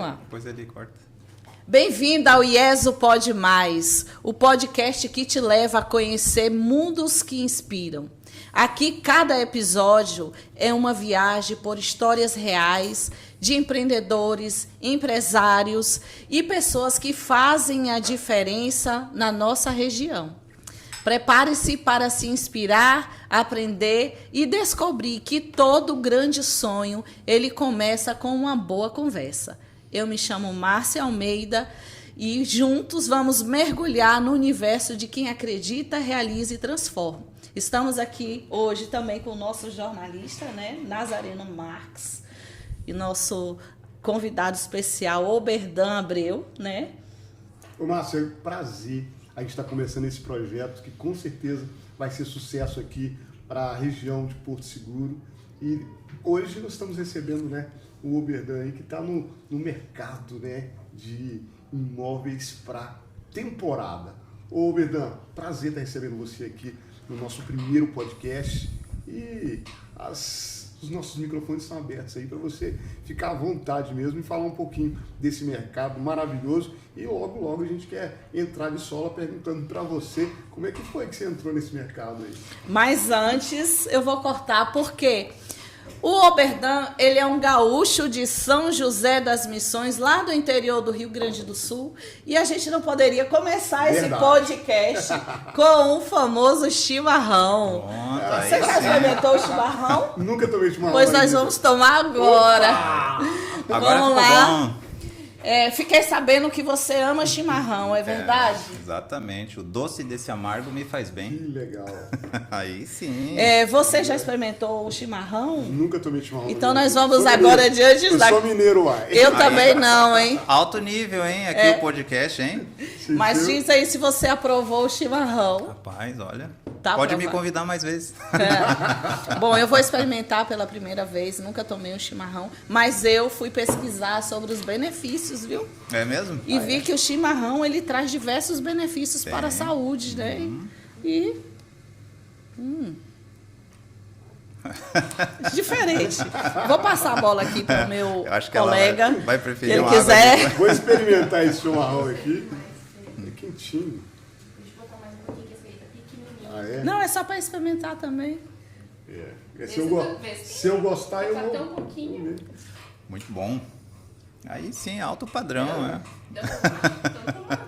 lá. Depois ele corta. Bem-vindo ao IESO Pode Mais, o podcast que te leva a conhecer mundos que inspiram. Aqui, cada episódio é uma viagem por histórias reais de empreendedores, empresários e pessoas que fazem a diferença na nossa região. Prepare-se para se inspirar, aprender e descobrir que todo grande sonho ele começa com uma boa conversa. Eu me chamo Márcia Almeida e juntos vamos mergulhar no universo de quem acredita, realiza e transforma. Estamos aqui hoje também com o nosso jornalista, né, Nazareno Marques, e nosso convidado especial, Oberdan Abreu, né? Ô Márcia, é um prazer a gente estar começando esse projeto que com certeza vai ser sucesso aqui para a região de Porto Seguro. E hoje nós estamos recebendo, né, o Oberdan aí que está no mercado, né, de imóveis para temporada. Ô Oberdan, prazer estar recebendo você aqui no nosso primeiro podcast e os nossos microfones estão abertos aí para você ficar à vontade mesmo e falar um pouquinho desse mercado maravilhoso. E logo a gente quer entrar de sola perguntando para você como é que foi que você entrou nesse mercado aí. Mas antes eu vou cortar porque o Oberdan, ele é um gaúcho de São José das Missões, lá do interior do Rio Grande do Sul. E a gente não poderia começar esse podcast com o famoso chimarrão. Você já experimentou o chimarrão? Nunca tomei chimarrão. Pois nós vamos tomar agora. Agora Vamos ficou lá. bom. Fiquei sabendo que você ama chimarrão, é verdade? Exatamente. O doce desse amargo me faz Que bem. legal. Aí sim. Você já experimentou o chimarrão? Nunca tomei chimarrão. Então nós vamos agora diante da... Eu sou mineiro, uai. Eu também não, hein? Alto nível, hein? Aqui o podcast, hein? Mas diz aí se você aprovou o chimarrão. Rapaz, olha. Tá Pode me aprovado. convidar mais vezes. Bom, eu vou experimentar pela primeira vez, nunca tomei um chimarrão, mas eu fui pesquisar sobre os benefícios, viu? É mesmo? E vi que o chimarrão, ele traz diversos benefícios para a saúde, né? E... Diferente. Vou passar a bola aqui para o meu Eu acho que colega. ela vai preferir se ele uma água quiser. Vou experimentar esse chimarrão aqui. É quentinho. Deixa eu botar mais um pouquinho, que esse aí tá pequenininho. Ah, é? Não, é só para experimentar também. Se eu gostar, eu Até um vou. pouquinho. Muito bom. Aí sim, alto padrão, né?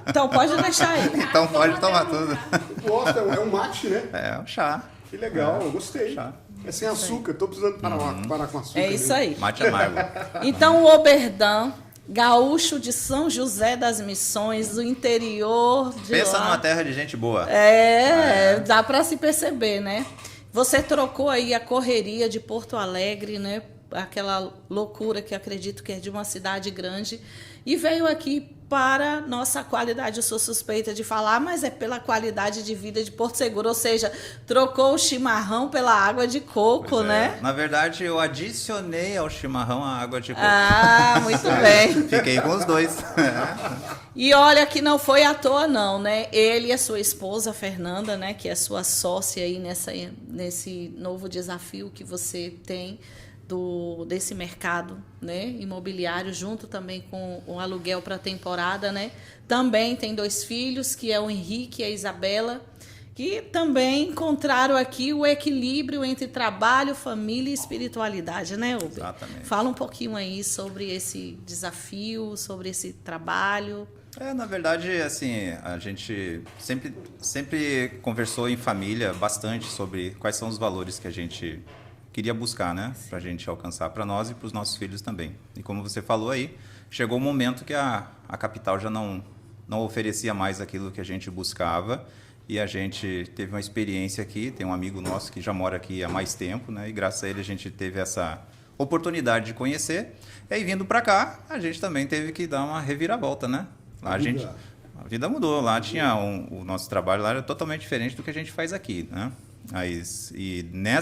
Então pode deixar aí. Então pode tomar tudo. Gosta, é um mate, né? É, um chá. Que legal, eu gostei. Chá. É sem açúcar, tô precisando parar com açúcar. É isso mesmo. aí. Mate amargo. Então, o Oberdan, gaúcho de São José das Missões, do interior de Pensa lá. numa terra de gente boa. Dá para se perceber, né? Você trocou aí a correria de Porto Alegre, né? Aquela loucura que acredito que é de uma cidade grande, e veio aqui para nossa qualidade. Eu sou suspeita de falar, mas é pela qualidade de vida de Porto Seguro, ou seja, trocou o chimarrão pela água de coco, Pois é. né? Na verdade, eu adicionei ao chimarrão a água de coco. Ah, muito bem. Fiquei com os dois. E olha que não foi à toa não, né? Ele e a sua esposa, Fernanda, né? Que é sua sócia aí nesse novo desafio que você tem desse mercado, né, imobiliário, junto também com o aluguel para a temporada, né? Também tem 2 filhos, que é o Henrique e a Isabela, que também encontraram aqui o equilíbrio entre trabalho, família e espiritualidade, né, Uber? Exatamente. Fala um pouquinho aí sobre esse desafio, sobre esse trabalho. Na verdade, assim, a gente sempre conversou em família bastante sobre quais são os valores que a gente queria buscar, né? Para a gente alcançar para nós e para os nossos filhos também. E como você falou aí, chegou o momento que a capital já não oferecia mais aquilo que a gente buscava, e a gente teve uma experiência aqui. Tem um amigo nosso que já mora aqui há mais tempo, né? E graças a ele a gente teve essa oportunidade de conhecer. E aí, vindo para cá, a gente também teve que dar uma reviravolta, né? Lá a vida mudou. Lá tinha o nosso trabalho lá era totalmente diferente do que a gente faz aqui, né?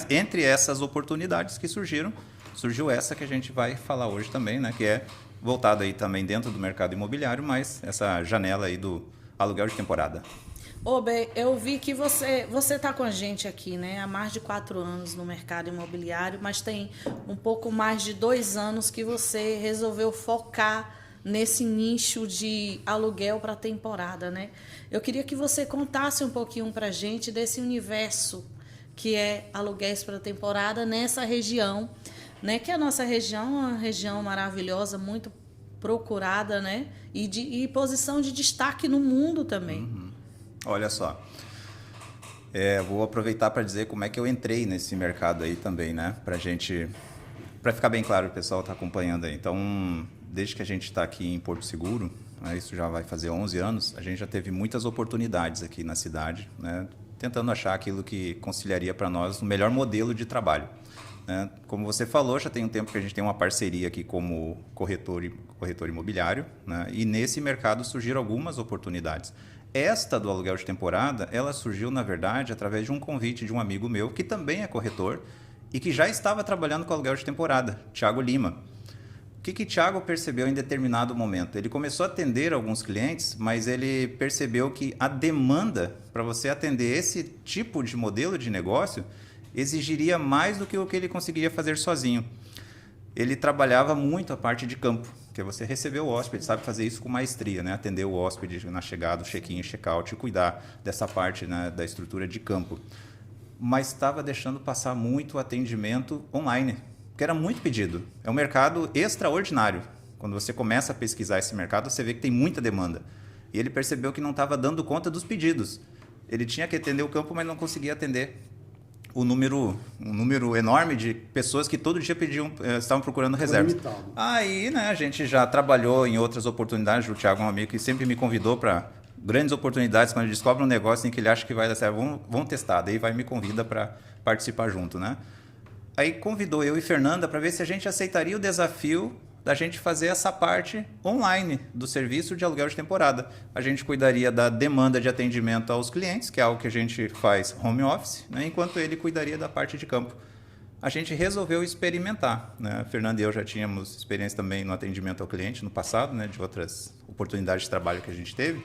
Entre essas oportunidades que surgiu essa que a gente vai falar hoje também, né? Que é voltada aí também dentro do mercado imobiliário, mas essa janela aí do aluguel de temporada. Bem, eu vi que você está com a gente aqui, né? Há mais de 4 anos no mercado imobiliário, mas tem um pouco mais de 2 anos que você resolveu focar nesse nicho de aluguel para temporada, né? Eu queria que você contasse um pouquinho para a gente desse universo que é aluguéis para temporada nessa região, né? Que a nossa região é uma região maravilhosa, muito procurada, né? E posição de destaque no mundo também. Olha só, vou aproveitar para dizer como é que eu entrei nesse mercado aí também, né? Para ficar bem claro, o pessoal está acompanhando aí. Então, desde que a gente está aqui em Porto Seguro, né, isso já vai fazer 11 anos, a gente já teve muitas oportunidades aqui na cidade, né? Tentando achar aquilo que conciliaria para nós o melhor modelo de trabalho. Né? Como você falou, já tem um tempo que a gente tem uma parceria aqui como corretor imobiliário, né? E nesse mercado surgiram algumas oportunidades. Esta do aluguel de temporada, ela surgiu, na verdade, através de um convite de um amigo meu, que também é corretor e que já estava trabalhando com aluguel de temporada, Thiago Lima. O que Thiago percebeu em determinado momento? Ele começou a atender alguns clientes, mas ele percebeu que a demanda para você atender esse tipo de modelo de negócio exigiria mais do que o que ele conseguiria fazer sozinho. Ele trabalhava muito a parte de campo, que é você receber o hóspede, sabe fazer isso com maestria, né? Atender o hóspede na chegada, check-in, check-out e cuidar dessa parte, né, da estrutura de campo. Mas estava deixando passar muito atendimento online, que era muito pedido. É um mercado extraordinário. Quando você começa a pesquisar esse mercado, você vê que tem muita demanda. E ele percebeu que não estava dando conta dos pedidos. Ele tinha que atender o campo, mas não conseguia atender um número enorme de pessoas que todo dia estavam procurando reservas. Aí, né, a gente já trabalhou em outras oportunidades. O Thiago é um amigo que sempre me convidou para grandes oportunidades. Quando ele descobre um negócio em que ele acha que vai dar certo, vamos testar. Daí me convida para participar junto, né? Aí convidou eu e Fernanda para ver se a gente aceitaria o desafio da gente fazer essa parte online do serviço de aluguel de temporada. A gente cuidaria da demanda de atendimento aos clientes, que é algo que a gente faz home office, né, enquanto ele cuidaria da parte de campo. A gente resolveu experimentar, né? A Fernanda e eu já tínhamos experiência também no atendimento ao cliente no passado, né, de outras oportunidades de trabalho que a gente teve.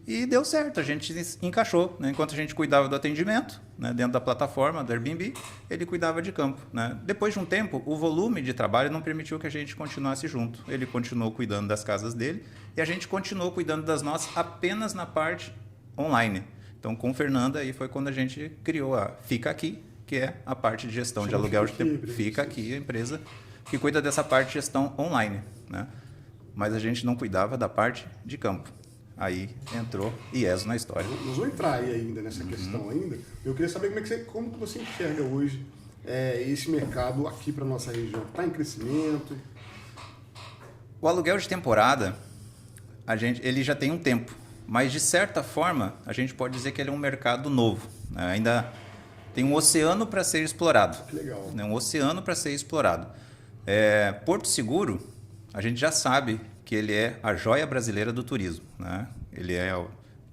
E deu certo, a gente encaixou, né? Enquanto a gente cuidava do atendimento, né, dentro da plataforma do Airbnb, ele cuidava de campo, né? Depois de um tempo, o volume de trabalho não permitiu que a gente continuasse junto. Ele continuou cuidando das casas dele e a gente continuou cuidando das nossas apenas na parte online. Então, com Fernanda, aí foi quando a gente criou a Fica Aqui, que é a parte de gestão de aluguel de tempo. Fica Aqui, a empresa que cuida dessa parte de gestão online, né? Mas a gente não cuidava da parte de campo. Aí entrou IESO na história. Nós vamos entrar aí ainda nessa questão ainda. Eu queria saber como que você enxerga hoje esse mercado aqui para a nossa região. Está em crescimento? O aluguel de temporada, ele já tem um tempo, mas de certa forma a gente pode dizer que ele é um mercado novo, né? Ainda tem um oceano para ser explorado. Que legal. Um oceano para ser explorado. Porto Seguro, a gente já sabe que ele é a joia brasileira do turismo, né? Ele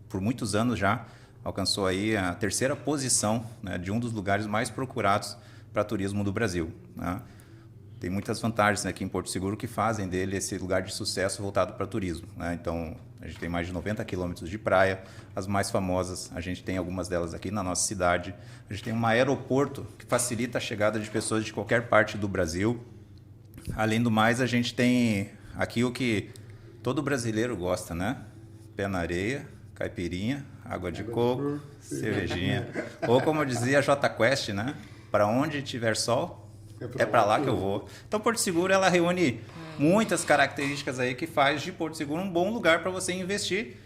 por muitos anos já, alcançou aí a 3ª posição, né, de um dos lugares mais procurados para turismo do Brasil, né? Tem muitas vantagens, né, aqui em Porto Seguro que fazem dele esse lugar de sucesso voltado para turismo, né? Então, a gente tem mais de 90 quilômetros de praia, as mais famosas, a gente tem algumas delas aqui na nossa cidade. A gente tem um aeroporto que facilita a chegada de pessoas de qualquer parte do Brasil. Além do mais, a gente tem aqui o que todo brasileiro gosta, né? Pé na areia, caipirinha, água de coco, cervejinha. Ou como dizia a J Quest, né? Para onde tiver sol, é para lá que eu vou. Então, Porto Seguro, ela reúne muitas características aí que faz de Porto Seguro um bom lugar para você investir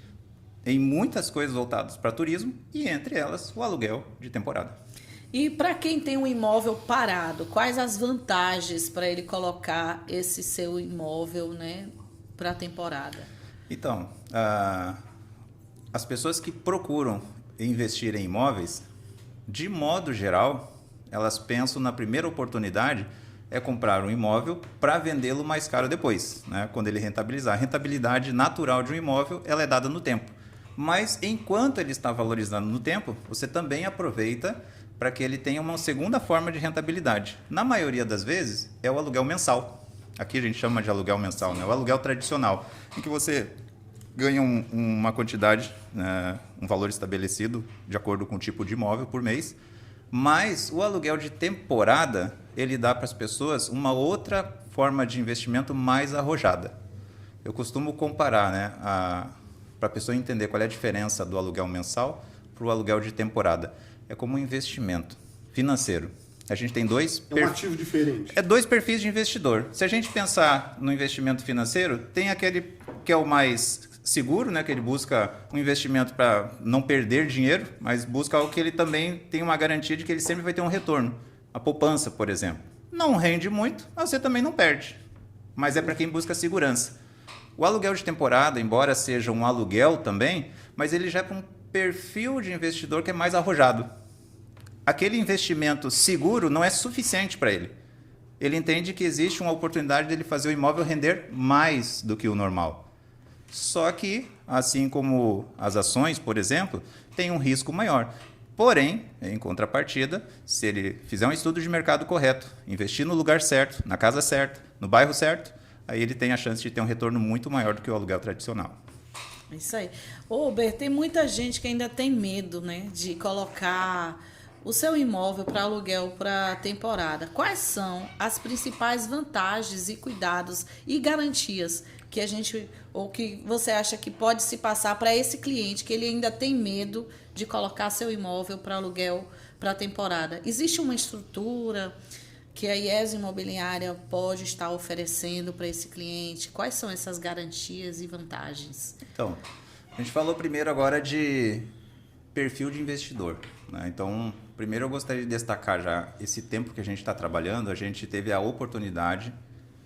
em muitas coisas voltadas para turismo e, entre elas, o aluguel de temporada. E para quem tem um imóvel parado, quais as vantagens para ele colocar esse seu imóvel, né, para a temporada? Então, as pessoas que procuram investir em imóveis, de modo geral, elas pensam na primeira oportunidade é comprar um imóvel para vendê-lo mais caro depois, né, quando ele rentabilizar. A rentabilidade natural de um imóvel ela é dada no tempo. Mas enquanto ele está valorizando no tempo, você também aproveita para que ele tenha uma segunda forma de rentabilidade. Na maioria das vezes, é o aluguel mensal. Aqui a gente chama de aluguel mensal, né? O aluguel tradicional, em que você ganha uma quantidade, um valor estabelecido de acordo com o tipo de imóvel por mês, mas o aluguel de temporada, ele dá para as pessoas uma outra forma de investimento mais arrojada. Eu costumo comparar, né, para a pessoa entender qual é a diferença do aluguel mensal para o aluguel de temporada. É como um investimento financeiro. A gente tem dois... É um ativo diferente. É dois perfis de investidor. Se a gente pensar no investimento financeiro, tem aquele que é o mais seguro, né, que ele busca um investimento para não perder dinheiro, mas busca algo que ele também tem uma garantia de que ele sempre vai ter um retorno. A poupança, por exemplo. Não rende muito, mas você também não perde. Mas é para quem busca segurança. O aluguel de temporada, embora seja um aluguel também, mas ele já é para um perfil de investidor que é mais arrojado. Aquele investimento seguro não é suficiente para ele. Ele entende que existe uma oportunidade dele fazer o imóvel render mais do que o normal. Só que, assim como as ações, por exemplo, tem um risco maior. Porém, em contrapartida, se ele fizer um estudo de mercado correto, investir no lugar certo, na casa certa, no bairro certo, aí ele tem a chance de ter um retorno muito maior do que o aluguel tradicional. Isso aí. Ô, Ber, tem muita gente que ainda tem medo, né, de colocar o seu imóvel para aluguel para temporada. Quais são as principais vantagens e cuidados e garantias que a gente, ou que você acha que pode se passar para esse cliente que ele ainda tem medo de colocar seu imóvel para aluguel para temporada? Existe uma estrutura que a IES Imobiliária pode estar oferecendo para esse cliente? Quais são essas garantias e vantagens? Então, a gente falou primeiro agora de perfil de investidor, né? Então, primeiro eu gostaria de destacar já esse tempo que a gente está trabalhando, a gente teve a oportunidade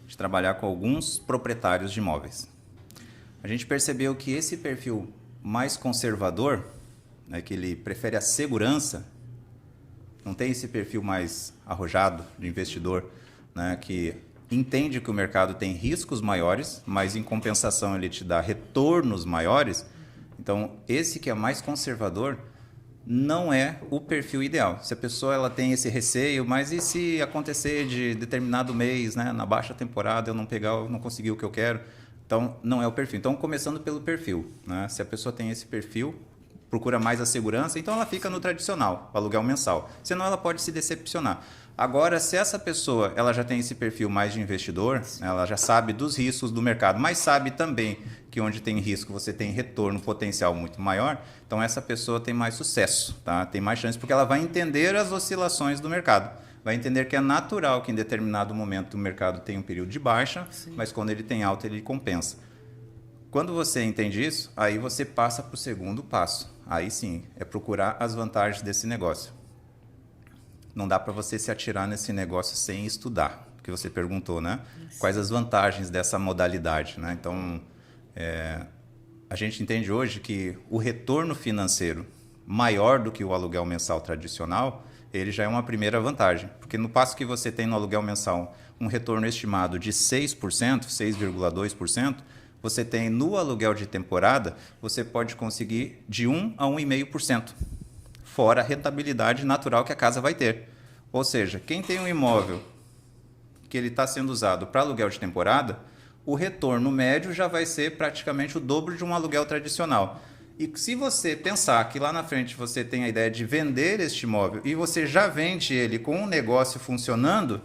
de trabalhar com alguns proprietários de imóveis. A gente percebeu que esse perfil mais conservador, né, que ele prefere a segurança, não tem esse perfil mais arrojado de investidor, né, que entende que o mercado tem riscos maiores, mas em compensação ele te dá retornos maiores. Então, esse que é mais conservador não é o perfil ideal. Se a pessoa ela tem esse receio, mas e se acontecer de determinado mês, né, na baixa temporada, eu não conseguir o que eu quero? Então, não é o perfil. Então, começando pelo perfil, né? Se a pessoa tem esse perfil, procura mais a segurança, então ela fica no tradicional, o aluguel mensal. Senão ela pode se decepcionar. Agora, se essa pessoa ela já tem esse perfil mais de investidor, ela já sabe dos riscos do mercado, mas sabe também que onde tem risco você tem retorno potencial muito maior, então essa pessoa tem mais sucesso, tá? Tem mais chance, porque ela vai entender as oscilações do mercado. Vai entender que é natural que em determinado momento o mercado tem um período de baixa, sim, mas quando ele tem alta ele compensa. Quando você entende isso, aí você passa para o segundo passo. Aí sim, é procurar as vantagens desse negócio. Não dá para você se atirar nesse negócio sem estudar, porque você perguntou, né? Isso. Quais as vantagens dessa modalidade, né? Então, a gente entende hoje que o retorno financeiro maior do que o aluguel mensal tradicional, ele já é uma primeira vantagem. Porque no passo que você tem no aluguel mensal um retorno estimado de 6%, 6,2%, você tem no aluguel de temporada, você pode conseguir de 1 a 1,5%, fora a rentabilidade natural que a casa vai ter. Ou seja, quem tem um imóvel que ele está sendo usado para aluguel de temporada, o retorno médio já vai ser praticamente o dobro de um aluguel tradicional. E se você pensar que lá na frente você tem a ideia de vender este imóvel e você já vende ele com um negócio funcionando,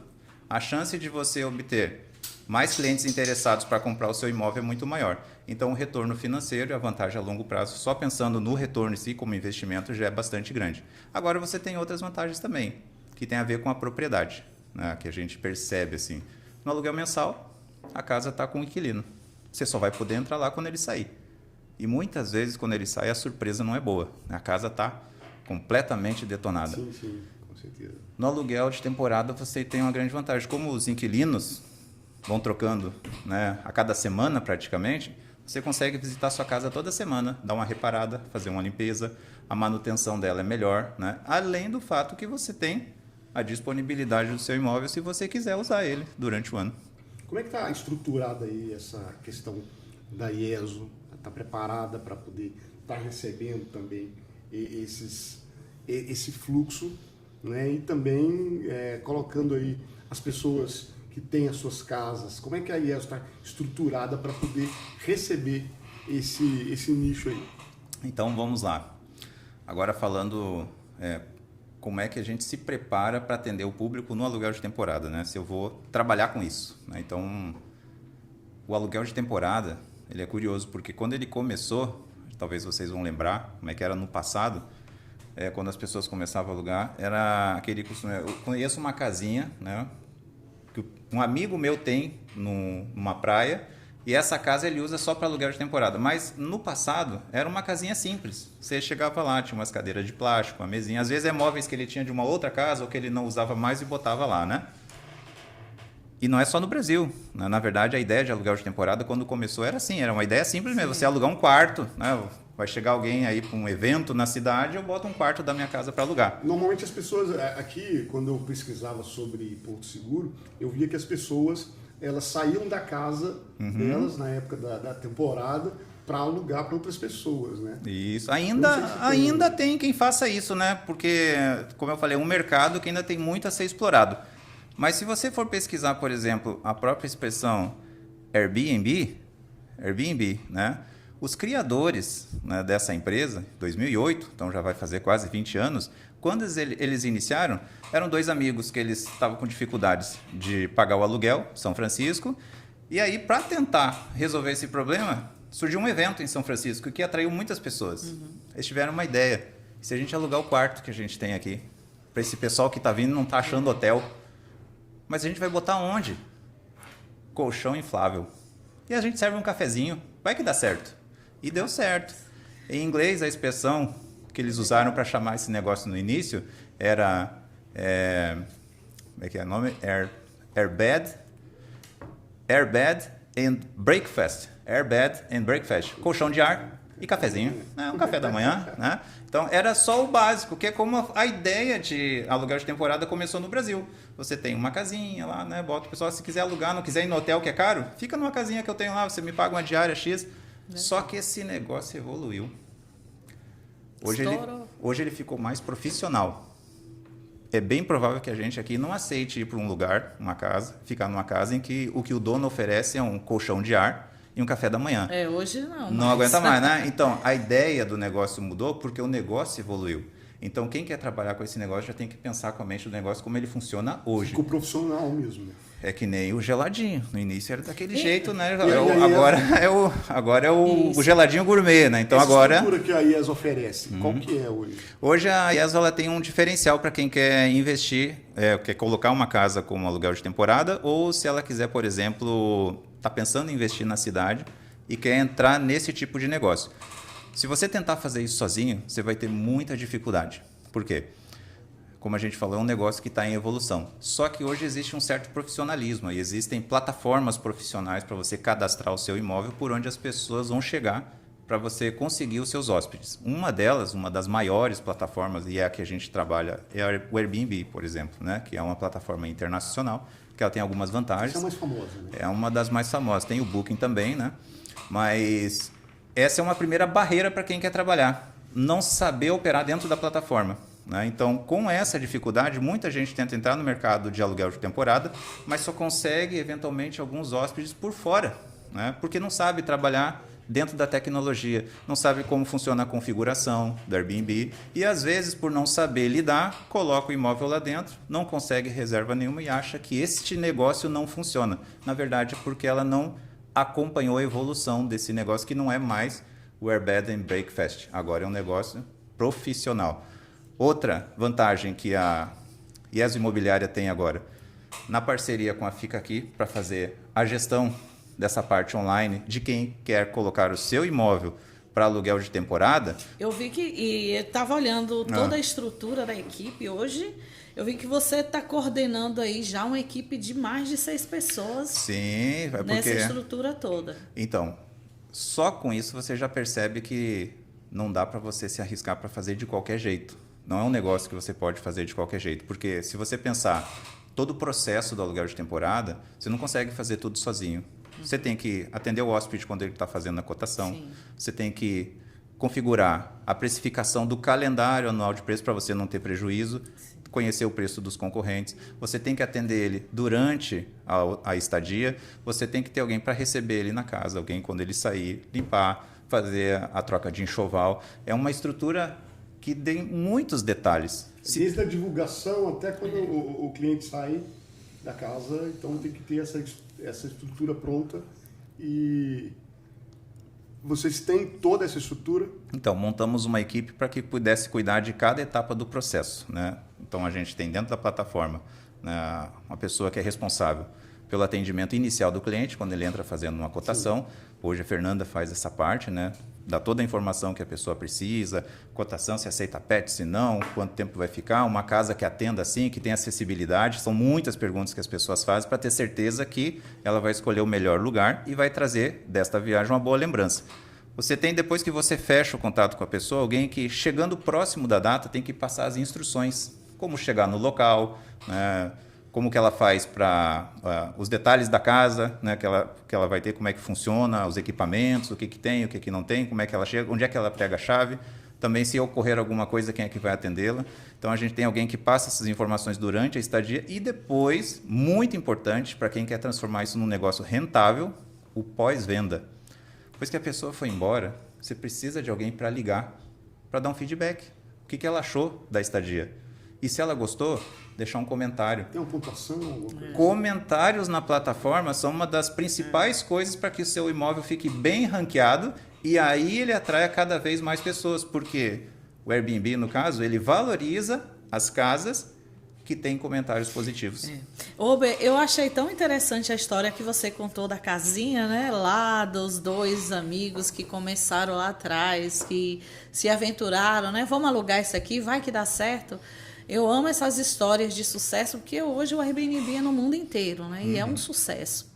a chance de você obter mais clientes interessados para comprar o seu imóvel é muito maior. Então, o retorno financeiro e a vantagem a longo prazo, só pensando no retorno em si como investimento, já é bastante grande. Agora, você tem outras vantagens também, que tem a ver com a propriedade, né, que a gente percebe assim. No aluguel mensal, a casa está com o inquilino. Você só vai poder entrar lá quando ele sair. E muitas vezes, quando ele sai, a surpresa não é boa. A casa está completamente detonada. Sim, sim, com certeza. No aluguel de temporada, você tem uma grande vantagem. Como os inquilinos vão trocando, né, a cada semana praticamente, você consegue visitar a sua casa toda semana, dar uma reparada, fazer uma limpeza, a manutenção dela é melhor, né? Além do fato que você tem a disponibilidade do seu imóvel se você quiser usar ele durante o ano. Como é que está estruturada aí essa questão da IESO? Está preparada para poder estar recebendo também esse fluxo, né? E também colocando aí as pessoas que têm as suas casas, como é que a IESO está estruturada para poder receber esse nicho aí? Então, vamos lá. Agora falando como é que a gente se prepara para atender o público no aluguel de temporada, né? Se eu vou trabalhar com isso, né? Então, o aluguel de temporada, ele é curioso, porque quando ele começou, talvez vocês vão lembrar como é que era no passado, quando as pessoas começavam a alugar, era aquele costume, eu conheço uma casinha, né, que um amigo meu tem numa praia, e essa casa ele usa só para aluguel de temporada. Mas no passado era uma casinha simples. Você chegava lá, tinha umas cadeiras de plástico, uma mesinha. Às vezes móveis que ele tinha de uma outra casa ou que ele não usava mais e botava lá, né? E não é só no Brasil, né? Na verdade, a ideia de aluguel de temporada, quando começou, era assim. Era uma ideia simples mesmo. Você alugar um quarto, né? Vai chegar alguém aí para um evento na cidade, eu boto um quarto da minha casa para alugar. Normalmente as pessoas, aqui, quando eu pesquisava sobre Porto Seguro, eu via que as pessoas... elas saíam da casa delas na época da temporada para alugar para outras pessoas, né? Isso. Ainda tem quem faça isso, né? Porque, como eu falei, é um mercado que ainda tem muito a ser explorado. Mas se você for pesquisar, por exemplo, a própria expressão Airbnb, né? Os criadores, né, dessa empresa, 2008, então já vai fazer quase 20 anos, quando eles iniciaram, eram 2 amigos que eles estavam com dificuldades de pagar o aluguel, São Francisco, e aí, para tentar resolver esse problema, surgiu um evento em São Francisco que atraiu muitas pessoas. Eles tiveram uma ideia: se a gente alugar o quarto que a gente tem aqui, para esse pessoal que está vindo e não está achando hotel, mas a gente vai botar onde? Colchão inflável. E a gente serve um cafezinho, vai que dá certo. E deu certo. Em inglês, a expressão que eles usaram para chamar esse negócio no início era... como é que é o nome? Airbed and breakfast. Airbed and breakfast. Colchão de ar e cafezinho. Né? Um café da manhã. Né? Então, era só o básico, que é como a ideia de aluguel de temporada começou no Brasil. Você tem uma casinha lá, né? Bota o pessoal, se quiser alugar, não quiser ir no hotel que é caro, fica numa casinha que eu tenho lá, você me paga uma diária X. Só que esse negócio evoluiu. Hoje ele ficou mais profissional. É bem provável que a gente aqui não aceite ir para um lugar, uma casa, ficar numa casa em que o que o dono oferece é um colchão de ar e um café da manhã. Hoje não. Não aguenta mais, né? Então, a ideia do negócio mudou porque o negócio evoluiu. Então, quem quer trabalhar com esse negócio já tem que pensar com a mente do negócio como ele funciona hoje. Ficou profissional mesmo, né? É que nem o geladinho. No início era daquele jeito, né? Agora é o geladinho gourmet, né? Então, essa estrutura que a IES oferece, qual que é hoje? Hoje a IES ela tem um diferencial para quem quer investir, quer colocar uma casa como aluguel de temporada, ou se ela quiser, por exemplo, está pensando em investir na cidade e quer entrar nesse tipo de negócio. Se você tentar fazer isso sozinho, você vai ter muita dificuldade. Por quê? Como a gente falou, é um negócio que está em evolução. Só que hoje existe um certo profissionalismo e existem plataformas profissionais para você cadastrar o seu imóvel por onde as pessoas vão chegar para você conseguir os seus hóspedes. Uma delas, uma das maiores plataformas, e é a que a gente trabalha, é o Airbnb, por exemplo, né? Que é uma plataforma internacional, que ela tem algumas vantagens. Essa é a mais famosa, né? É uma das mais famosas. Tem o Booking também, né? Mas essa é uma primeira barreira para quem quer trabalhar. Não saber operar dentro da plataforma. Né? Então, com essa dificuldade, muita gente tenta entrar no mercado de aluguel de temporada, mas só consegue, eventualmente, alguns hóspedes por fora, né? Porque não sabe trabalhar dentro da tecnologia, não sabe como funciona a configuração do Airbnb e, às vezes, por não saber lidar, coloca o imóvel lá dentro, não consegue reserva nenhuma e acha que este negócio não funciona. Na verdade, é porque ela não acompanhou a evolução desse negócio, que não é mais o Airbed and Breakfast, agora é um negócio profissional. Outra vantagem que a IES Imobiliária tem agora, na parceria com a Fica Aqui, para fazer a gestão dessa parte online de quem quer colocar o seu imóvel para aluguel de temporada. Eu vi que, e eu estava olhando toda a estrutura da equipe hoje, eu vi que você está coordenando aí já uma equipe de mais de 6 pessoas. Sim, é porque... nessa estrutura toda. Então, só com isso você já percebe que não dá para você se arriscar para fazer de qualquer jeito. Não é um negócio que você pode fazer de qualquer jeito, porque se você pensar todo o processo do aluguel de temporada, você não consegue fazer tudo sozinho. Você tem que atender o hóspede quando ele está fazendo a cotação, Sim. Você tem que configurar a precificação do calendário anual de preço para você não ter prejuízo, conhecer o preço dos concorrentes, você tem que atender ele durante a estadia, você tem que ter alguém para receber ele na casa, alguém quando ele sair, limpar, fazer a troca de enxoval. É uma estrutura que tem muitos detalhes. Desde a divulgação até quando o cliente sai da casa, então tem que ter essa estrutura pronta E vocês têm toda essa estrutura? Então, montamos uma equipe para que pudesse cuidar de cada etapa do processo, né? Então, a gente tem dentro da plataforma, né, uma pessoa que é responsável pelo atendimento inicial do cliente, quando ele entra fazendo uma cotação. Sim. Hoje a Fernanda faz essa parte, né? Dá toda a informação que a pessoa precisa, cotação, se aceita PET, se não, quanto tempo vai ficar, uma casa que atenda assim, que tem acessibilidade. São muitas perguntas que as pessoas fazem para ter certeza que ela vai escolher o melhor lugar e vai trazer desta viagem uma boa lembrança. Você tem, depois que você fecha o contato com a pessoa, alguém que, chegando próximo da data, tem que passar as instruções, como chegar no local, né? Como que ela faz para os detalhes da casa, né, que ela vai ter, como é que funciona, os equipamentos, o que tem, o que não tem, como é que ela chega, onde é que ela prega a chave. Também, se ocorrer alguma coisa, quem é que vai atendê-la. Então, a gente tem alguém que passa essas informações durante a estadia e depois, muito importante, para quem quer transformar isso num negócio rentável, o pós-venda. Depois que a pessoa foi embora, você precisa de alguém para ligar, para dar um feedback. O que ela achou da estadia? E se ela gostou, deixar um comentário. Tem uma pontuação? Comentários na plataforma são uma das principais coisas para que o seu imóvel fique bem ranqueado e aí ele atrai cada vez mais pessoas, porque o Airbnb, no caso, ele valoriza as casas que têm comentários positivos. Ober, eu achei tão interessante a história que você contou da casinha, né? Lá dos dois amigos que começaram lá atrás, que se aventuraram, né? Vamos alugar isso aqui, vai que dá certo. Eu amo essas histórias de sucesso, porque hoje o Airbnb é no mundo inteiro, né? E é um sucesso.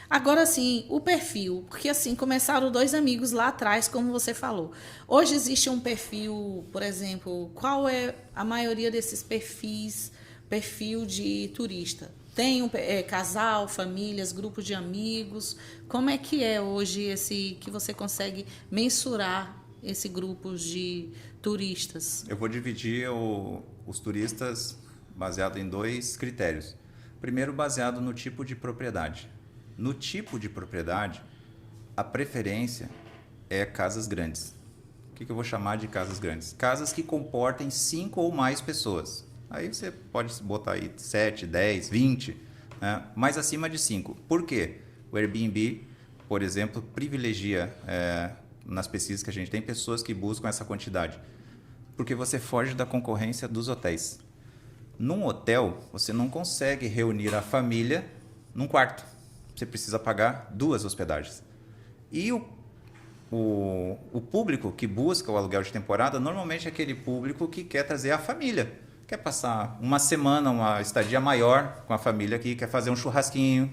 Agora, assim, o perfil, porque assim, começaram dois amigos lá atrás, como você falou. Hoje existe um perfil, por exemplo, qual é a maioria desses perfis, perfil de turista? Tem casal, famílias, grupos de amigos? Como é que é hoje esse que você consegue mensurar esse grupo de turistas? Eu vou dividir os turistas baseado em 2 critérios. Primeiro, baseado no tipo de propriedade. No tipo de propriedade, a preferência é casas grandes. O que eu vou chamar de casas grandes? Casas que comportem 5 ou mais pessoas. Aí você pode botar aí 7, 10, 20, né? Mas acima de 5. Por quê? O Airbnb, por exemplo, privilegia, nas pesquisas que a gente tem, pessoas que buscam essa quantidade. Porque você foge da concorrência dos hotéis. Num hotel, você não consegue reunir a família num quarto. Você precisa pagar 2 hospedagens. E o público que busca o aluguel de temporada, normalmente é aquele público que quer trazer a família. Quer passar uma semana, uma estadia maior com a família aqui, quer fazer um churrasquinho,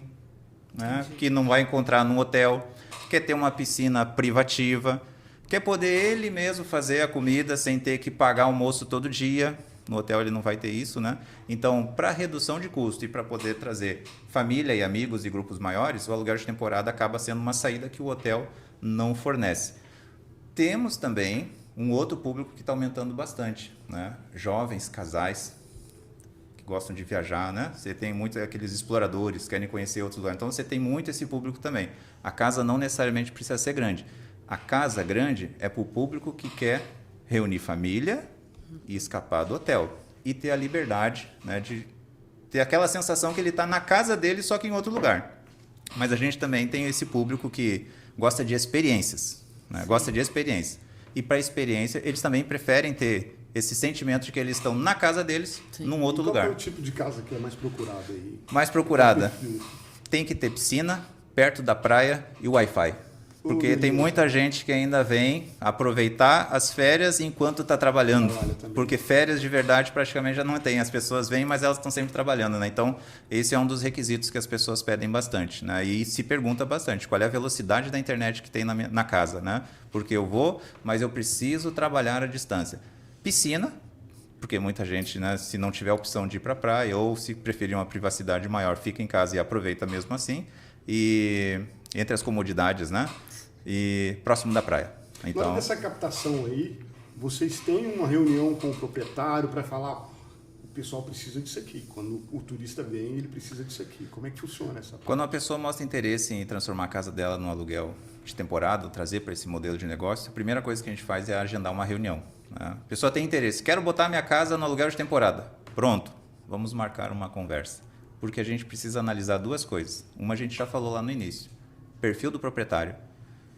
né, que não vai encontrar num hotel, quer ter uma piscina privativa, quer poder ele mesmo fazer a comida sem ter que pagar almoço todo dia. No hotel ele não vai ter isso, né? Então, para redução de custo e para poder trazer família e amigos e grupos maiores, o aluguel de temporada acaba sendo uma saída que o hotel não fornece. Temos também um outro público que está aumentando bastante, né? Jovens, casais que gostam de viajar, né? Você tem muitos aqueles exploradores que querem conhecer outros lugares. Então, você tem muito esse público também. A casa não necessariamente precisa ser grande. A casa grande é para o público que quer reunir família e escapar do hotel. E ter a liberdade, né, de ter aquela sensação que ele está na casa dele, só que em outro lugar. Mas a gente também tem esse público que gosta de experiências, né? Gosta de experiência. E para experiência, eles também preferem ter esse sentimento de que eles estão na casa deles, num outro lugar. Qual é o tipo de casa que é mais procurada aí? Mais procurada. Tem que ter piscina, perto da praia e Wi-Fi. Porque tem muita gente que ainda vem aproveitar as férias enquanto está trabalhando. Porque férias de verdade praticamente já não tem. As pessoas vêm, mas elas estão sempre trabalhando, né? Então, esse é um dos requisitos que as pessoas pedem bastante, né? E se pergunta bastante qual é a velocidade da internet que tem na casa, né? Porque eu vou, mas eu preciso trabalhar à distância. Piscina, porque muita gente, né, se não tiver a opção de ir para a praia ou se preferir uma privacidade maior, fica em casa e aproveita mesmo assim. E entre as comodidades, né? E próximo da praia. Então, agora, nessa captação aí, vocês têm uma reunião com o proprietário para falar, o pessoal precisa disso aqui. Quando o turista vem, ele precisa disso aqui. Como é que funciona essa parte? Quando uma pessoa mostra interesse em transformar a casa dela num aluguel de temporada, trazer para esse modelo de negócio, a primeira coisa que a gente faz é agendar uma reunião, né? A pessoa tem interesse, quero botar minha casa no aluguel de temporada. Pronto, vamos marcar uma conversa. Porque a gente precisa analisar 2 coisas. Uma a gente já falou lá no início. perfil do proprietário.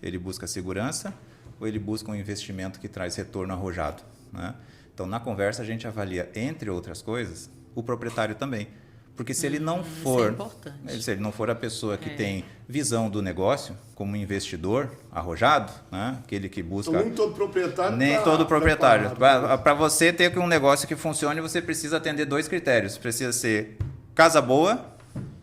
Ele busca segurança ou ele busca um investimento que traz retorno arrojado, né? Então, na conversa, a gente avalia, entre outras coisas, o proprietário também. Porque se ele não for, isso é importante. se ele não for a pessoa que tem visão do negócio, como investidor arrojado, né? Aquele que busca... Então, nem todo proprietário... Nem todo proprietário. Para você ter um negócio que funcione, você precisa atender 2 critérios. Precisa ser casa boa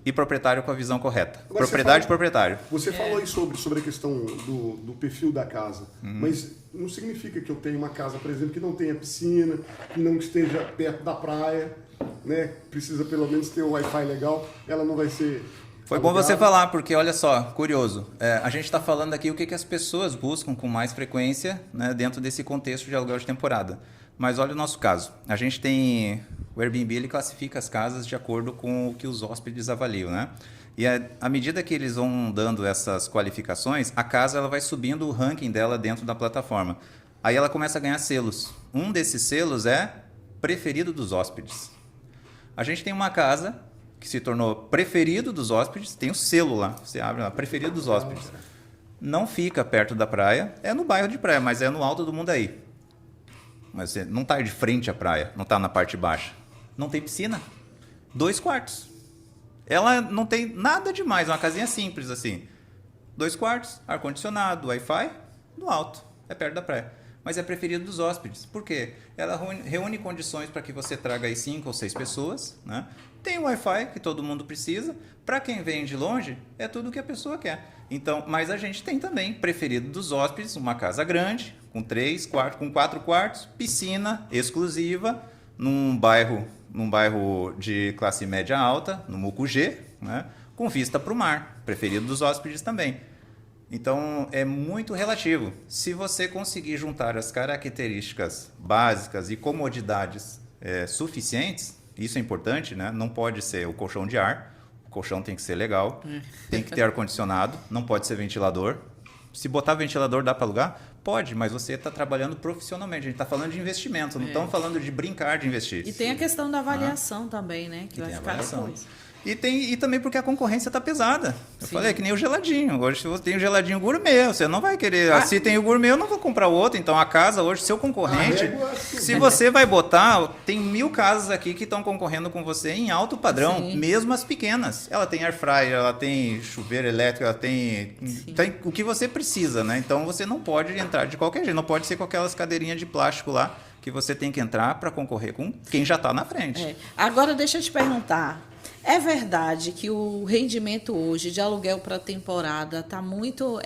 e proprietário com a visão correta. Agora, propriedade e proprietário. Você falou aí sobre a questão do perfil da casa, mas não significa que eu tenha uma casa, por exemplo, que não tenha piscina, que não esteja perto da praia, né? Precisa pelo menos ter o Wi-Fi legal, ela não vai ser... Foi bom você falar, porque olha só, curioso, a gente está falando aqui o que as pessoas buscam com mais frequência, né, dentro desse contexto de aluguel de temporada. Mas olha o nosso caso, a gente tem... O Airbnb ele classifica as casas de acordo com o que os hóspedes avaliam, né? E à medida que eles vão dando essas qualificações, a casa ela vai subindo o ranking dela dentro da plataforma. Aí ela começa a ganhar selos. Um desses selos é preferido dos hóspedes. A gente tem uma casa que se tornou preferido dos hóspedes, tem o selo lá, você abre lá, preferido dos hóspedes. Não fica perto da praia, é no bairro de praia, mas é no alto do Mundaí. Mas você não está de frente à praia, não está na parte baixa. Não tem piscina, 2 quartos. Ela não tem nada demais, é uma casinha simples assim. 2 quartos, ar-condicionado, Wi-Fi, no alto, é perto da praia. Mas é preferido dos hóspedes. Por quê? Ela reúne condições para que você traga aí 5 ou 6 pessoas, né? Tem o Wi-Fi que todo mundo precisa. Para quem vem de longe, é tudo o que a pessoa quer. Então, mas a gente tem também preferido dos hóspedes, uma casa grande, com 3 quartos, com 4 quartos, piscina exclusiva, num bairro de classe média alta, no Mucugê, né? Com vista para o mar, preferido dos hóspedes também. Então, é muito relativo. Se você conseguir juntar as características básicas e comodidades suficientes, isso é importante, né? Não pode ser o colchão de ar, o colchão tem que ser legal, tem que ter ar-condicionado, não pode ser ventilador. Se botar ventilador dá para alugar? Pode, mas você está trabalhando profissionalmente. A gente está falando de investimento, não estamos falando de brincar de investir. E tem a questão da avaliação também, né? Que vai ficar depois. E também porque a concorrência está pesada. Eu falei, é que nem o geladinho. Hoje você tem o geladinho gourmet, você não vai querer... Se tem o gourmet, eu não vou comprar o outro. Então a casa hoje, seu concorrente... Se você vai botar... Tem 1000 casas aqui que estão concorrendo com você em alto padrão, sim, mesmo as pequenas. Ela tem air fryer, ela tem chuveiro elétrico, ela tem o que você precisa, né? Então você não pode entrar de qualquer jeito. Não pode ser com aquelas cadeirinhas de plástico lá que você tem que entrar para concorrer com quem já está na frente. Agora, deixa eu te perguntar. É verdade que o rendimento hoje de aluguel para temporada está muito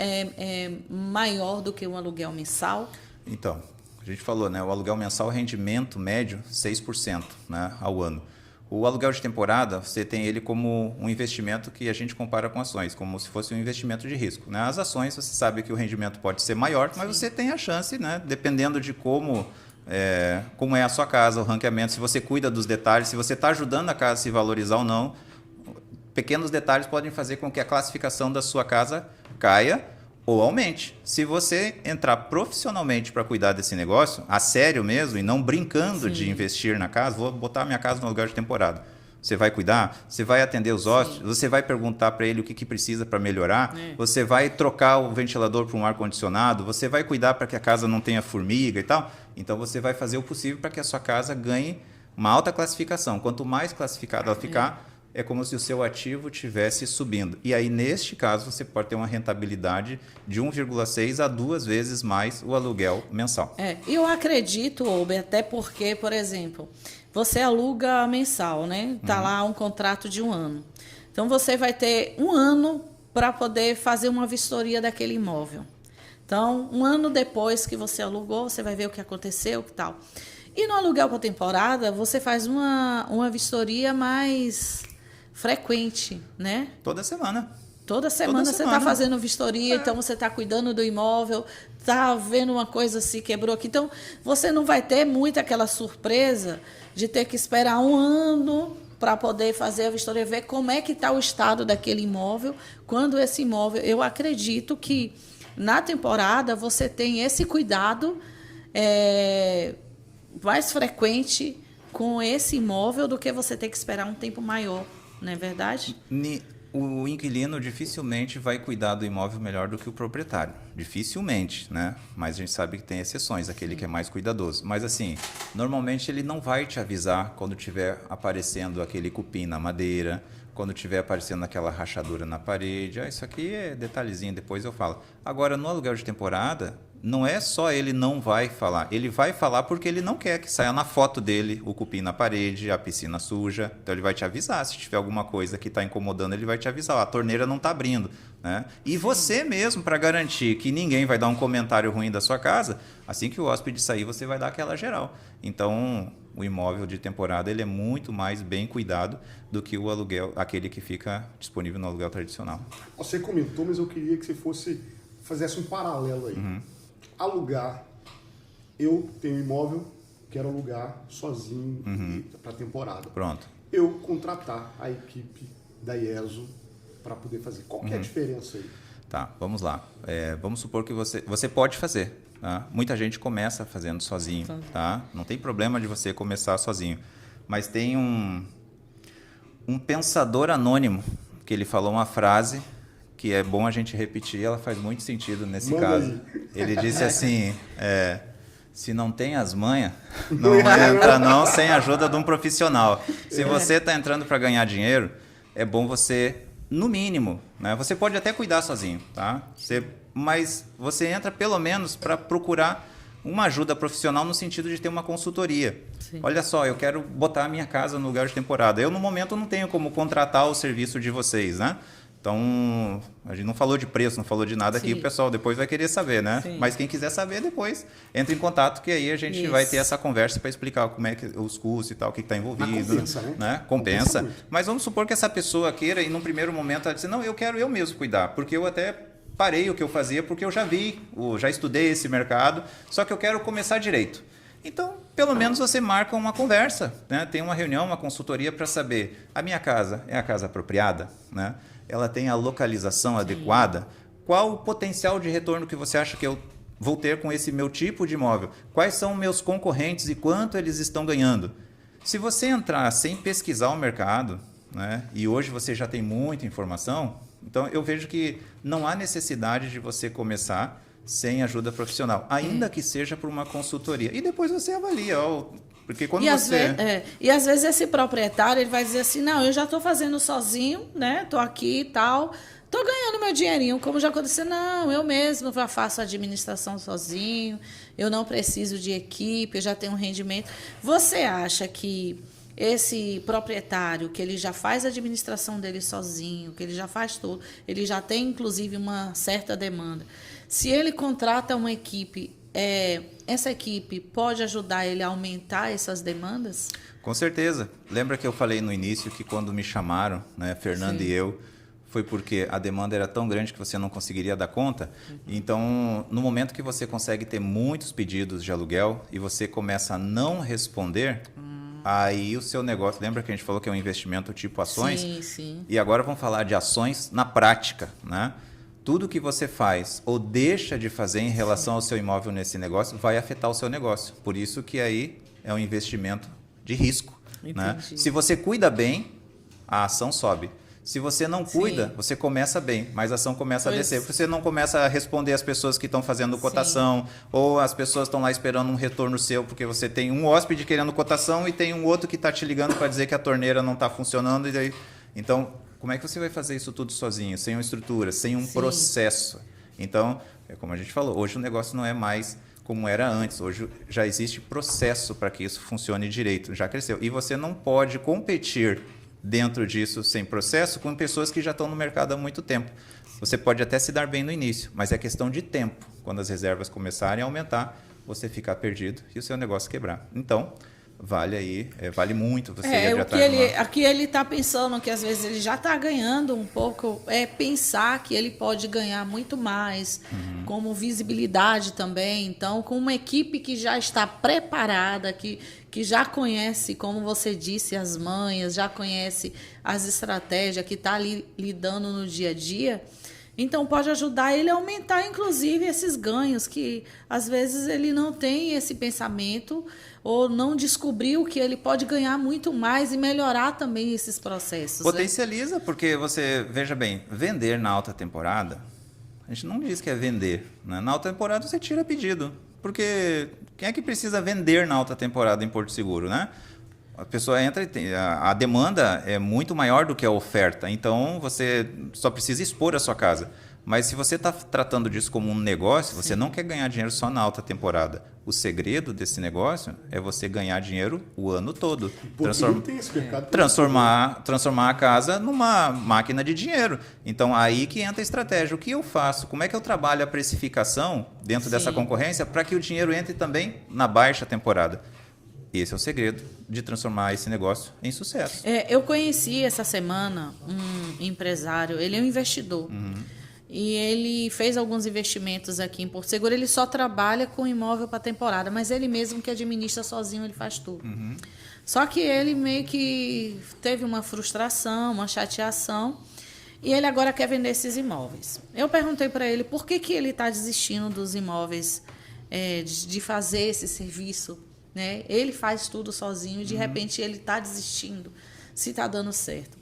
maior do que um aluguel mensal? Então, a gente falou, né? O aluguel mensal, rendimento médio 6%, né, ao ano. O aluguel de temporada, você tem ele como um investimento que a gente compara com ações, como se fosse um investimento de risco, né? As ações, você sabe que o rendimento pode ser maior, mas sim, você tem a chance, né? Dependendo de como é a sua casa, o ranqueamento, se você cuida dos detalhes, se você está ajudando a casa a se valorizar ou não, pequenos detalhes podem fazer com que a classificação da sua casa caia ou aumente. Se você entrar profissionalmente para cuidar desse negócio, a sério mesmo, e não brincando, sim, de investir na casa, vou botar minha casa no aluguel de temporada. Você vai cuidar, você vai atender os hóspedes, sim, você vai perguntar para ele o que precisa para melhorar, você vai trocar o ventilador para um ar-condicionado, você vai cuidar para que a casa não tenha formiga e tal. Então, você vai fazer o possível para que a sua casa ganhe uma alta classificação. Quanto mais classificada ela ficar, é como se o seu ativo estivesse subindo. E aí, neste caso, você pode ter uma rentabilidade de 1,6 a 2 vezes mais o aluguel mensal. Eu acredito, Ober, até porque, por exemplo, você aluga mensal, né? Está lá um contrato de 1 ano. Então, você vai ter 1 ano para poder fazer uma vistoria daquele imóvel. Então, 1 ano depois que você alugou, você vai ver o que aconteceu, que tal. E no aluguel por temporada, você faz uma vistoria mais frequente, né? Toda semana. Toda semana você está fazendo vistoria, então você está cuidando do imóvel, está vendo uma coisa se quebrou aqui. Então, você não vai ter muito aquela surpresa de ter que esperar 1 ano para poder fazer a vistoria, ver como é que está o estado daquele imóvel, quando esse imóvel... Eu acredito que na temporada você tem esse cuidado mais frequente com esse imóvel do que você ter que esperar um tempo maior, não é verdade? O inquilino dificilmente vai cuidar do imóvel melhor do que o proprietário. Dificilmente, né? Mas a gente sabe que tem exceções, aquele que é mais cuidadoso. Mas assim, normalmente ele não vai te avisar quando estiver aparecendo aquele cupim na madeira, quando estiver aparecendo aquela rachadura na parede. Isso aqui é detalhezinho, depois eu falo. Agora, no aluguel de temporada, não é só ele não vai falar. Ele vai falar porque ele não quer que saia na foto dele o cupim na parede, a piscina suja. Então, ele vai te avisar. Se tiver alguma coisa que está incomodando, ele vai te avisar. A torneira não está abrindo. Né? E você mesmo, para garantir que ninguém vai dar um comentário ruim da sua casa, assim que o hóspede sair, você vai dar aquela geral. Então, o imóvel de temporada ele é muito mais bem cuidado do que o aluguel, aquele que fica disponível no aluguel tradicional. Você comentou, mas eu queria que você fizesse um paralelo aí. Alugar, eu tenho imóvel, quero alugar sozinho para temporada. Pronto. Eu contratar a equipe da IESO para poder fazer. Qual que é a diferença aí? Tá, vamos lá. Vamos supor que você pode fazer. Tá? Muita gente começa fazendo sozinho. Tá? Não tem problema de você começar sozinho. Mas tem um pensador anônimo que ele falou uma frase que é bom a gente repetir, ela faz muito sentido nesse Manda caso. aí. Ele disse assim, se não tem as manhas, não entra não sem a ajuda de um profissional. Se você está entrando para ganhar dinheiro, é bom você, no mínimo, né? Você pode até cuidar sozinho, tá? Mas você entra pelo menos para procurar uma ajuda profissional no sentido de ter uma consultoria. Sim. Olha só, eu quero botar a minha casa no lugar de temporada. Eu, no momento, não tenho como contratar o serviço de vocês, né? Então, a gente não falou de preço, não falou de nada aqui, o pessoal depois vai querer saber, né? Sim. Mas quem quiser saber, depois entra em contato, que aí a gente vai ter essa conversa para explicar como é que os custos e tal, o que está envolvido. Compensa, né? Compensa. Muito. Mas vamos supor que essa pessoa queira, e num primeiro momento, ela diz, não, eu quero eu mesmo cuidar, porque eu até parei o que eu fazia, porque eu já já estudei esse mercado, só que eu quero começar direito. Então, pelo menos você marca uma conversa, né? Tem uma reunião, uma consultoria para saber, a minha casa é a casa apropriada, né? Ela tem a localização adequada? Qual o potencial de retorno que você acha que eu vou ter com esse meu tipo de imóvel? Quais são meus concorrentes e quanto eles estão ganhando? Se você entrar sem pesquisar o mercado, né, e hoje você já tem muita informação, então eu vejo que não há necessidade de você começar sem ajuda profissional, ainda que seja por uma consultoria. E depois você avalia, porque quando e às vezes esse proprietário ele vai dizer assim, não, eu já estou fazendo sozinho, né? Estou aqui e tal, estou ganhando meu dinheirinho, como já aconteceu, não, eu mesmo já faço a administração sozinho, eu não preciso de equipe, eu já tenho um rendimento. Você acha que esse proprietário, que ele já faz a administração dele sozinho, que ele já faz tudo, ele já tem inclusive uma certa demanda, se ele contrata uma equipe, essa equipe pode ajudar ele a aumentar essas demandas? Com certeza. Lembra que eu falei no início que quando me chamaram, né, Fernando e eu, foi porque a demanda era tão grande que você não conseguiria dar conta? Então, no momento que você consegue ter muitos pedidos de aluguel e você começa a não responder, aí o seu negócio... Lembra que a gente falou que é um investimento tipo ações? Sim, sim. E agora vamos falar de ações na prática, né? Tudo que você faz ou deixa de fazer em relação ao seu imóvel nesse negócio vai afetar o seu negócio. Por isso que aí é um investimento de risco. Né? Se você cuida bem, a ação sobe. Se você não cuida, você começa bem, mas a ação começa a descer. Você não começa a responder as pessoas que estão fazendo cotação, ou as pessoas estão lá esperando um retorno seu, porque você tem um hóspede querendo cotação e tem um outro que está te ligando para dizer que a torneira não está funcionando. E daí... Então, como é que você vai fazer isso tudo sozinho, sem uma estrutura, sem um processo? Então, é como a gente falou, hoje o negócio não é mais como era antes. Hoje já existe processo para que isso funcione direito, já cresceu. E você não pode competir dentro disso sem processo com pessoas que já estão no mercado há muito tempo. Você pode até se dar bem no início, mas é questão de tempo. Quando as reservas começarem a aumentar, você ficar perdido e o seu negócio quebrar. Então, vale muito você ir atrás. Aqui ele está pensando que às vezes ele já está ganhando um pouco, pensar que ele pode ganhar muito mais, como visibilidade também. Então, com uma equipe que já está preparada, que já conhece, como você disse, as manhas, já conhece as estratégias, que está ali lidando no dia a dia, Então, pode ajudar ele a aumentar, inclusive, esses ganhos, que às vezes ele não tem esse pensamento ou não descobriu que ele pode ganhar muito mais e melhorar também esses processos. Potencializa, porque você, veja bem, vender na alta temporada, a gente não diz que é vender. Né? Na alta temporada você tira pedido, porque quem é que precisa vender na alta temporada em Porto Seguro, né? A pessoa entra e a demanda é muito maior do que a oferta, então você só precisa expor a sua casa. Mas se você está tratando disso como um negócio, você não quer ganhar dinheiro só na alta temporada. O segredo desse negócio é você ganhar dinheiro o ano todo. Transformar a casa numa máquina de dinheiro. Então, aí que entra a estratégia. O que eu faço? Como é que eu trabalho a precificação dentro dessa concorrência para que o dinheiro entre também na baixa temporada? Esse é o segredo de transformar esse negócio em sucesso. Eu conheci essa semana um empresário, ele é um investidor. E ele fez alguns investimentos aqui em Porto Seguro. Ele só trabalha com imóvel para temporada, mas ele mesmo que administra sozinho, ele faz tudo. Só que ele meio que teve uma frustração, uma chateação, e ele agora quer vender esses imóveis. Eu perguntei para ele por que ele está desistindo dos imóveis, de fazer esse serviço. Né? Ele faz tudo sozinho e de repente ele está desistindo, se está dando certo.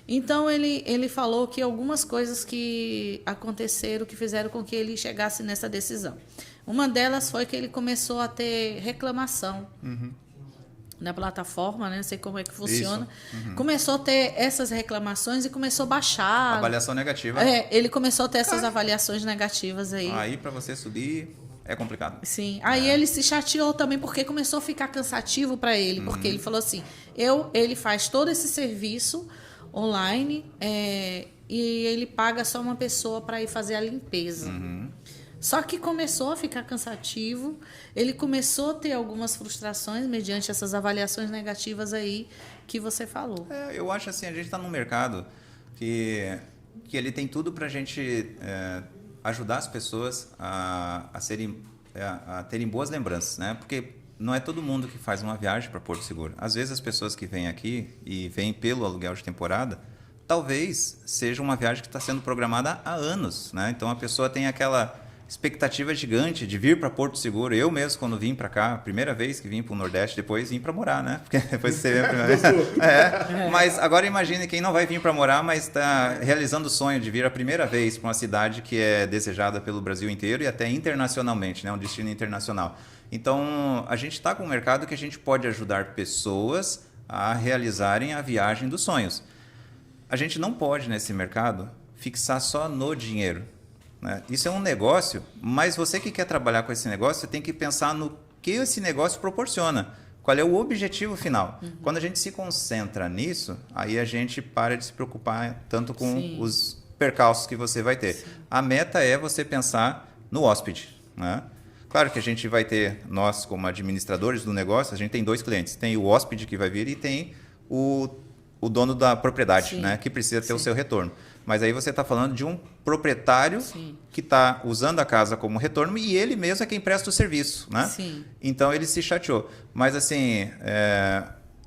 Então ele falou que algumas coisas que aconteceram, que fizeram com que ele chegasse nessa decisão. Uma delas foi que ele começou a ter reclamação na plataforma, né? Não sei como é que funciona. Começou a ter essas reclamações e começou a baixar. Avaliação negativa. Ele começou a ter essas avaliações negativas aí. Aí para você subir é complicado. Sim. Aí ele se chateou também porque começou a ficar cansativo para ele, porque ele falou assim, ele faz todo esse serviço online e ele paga só uma pessoa para ir fazer a limpeza. Só que começou a ficar cansativo, ele começou a ter algumas frustrações mediante essas avaliações negativas aí que você falou. Eu acho assim, a gente está num mercado que ele tem tudo para a gente ajudar as pessoas a terem boas lembranças, né? Porque não é todo mundo que faz uma viagem para Porto Seguro. Às vezes as pessoas que vêm aqui e vêm pelo aluguel de temporada, talvez seja uma viagem que está sendo programada há anos, né? Então a pessoa tem aquela expectativa gigante de vir para Porto Seguro. Eu mesmo, quando vim para cá, primeira vez que vim para o Nordeste, depois vim para morar, né? Porque depois você vem a primeira vez. Mas agora imagine quem não vai vir para morar, mas está realizando o sonho de vir a primeira vez para uma cidade que é desejada pelo Brasil inteiro e até internacionalmente, né? Um destino internacional. Então, a gente está com um mercado que a gente pode ajudar pessoas a realizarem a viagem dos sonhos. A gente não pode, nesse mercado, fixar só no dinheiro. Isso é um negócio, mas você que quer trabalhar com esse negócio, você tem que pensar no que esse negócio proporciona. Qual é o objetivo final? Quando a gente se concentra nisso, aí a gente para de se preocupar tanto com os percalços que você vai ter. A meta é você pensar no hóspede. Né? Claro que a gente vai ter, nós como administradores do negócio, a gente tem 2 clientes. Tem o hóspede que vai vir e tem o dono da propriedade, né? Que precisa ter o seu retorno. Mas aí você está falando de um proprietário que está usando a casa como retorno e ele mesmo é quem presta o serviço, né? Então ele se chateou. Mas assim,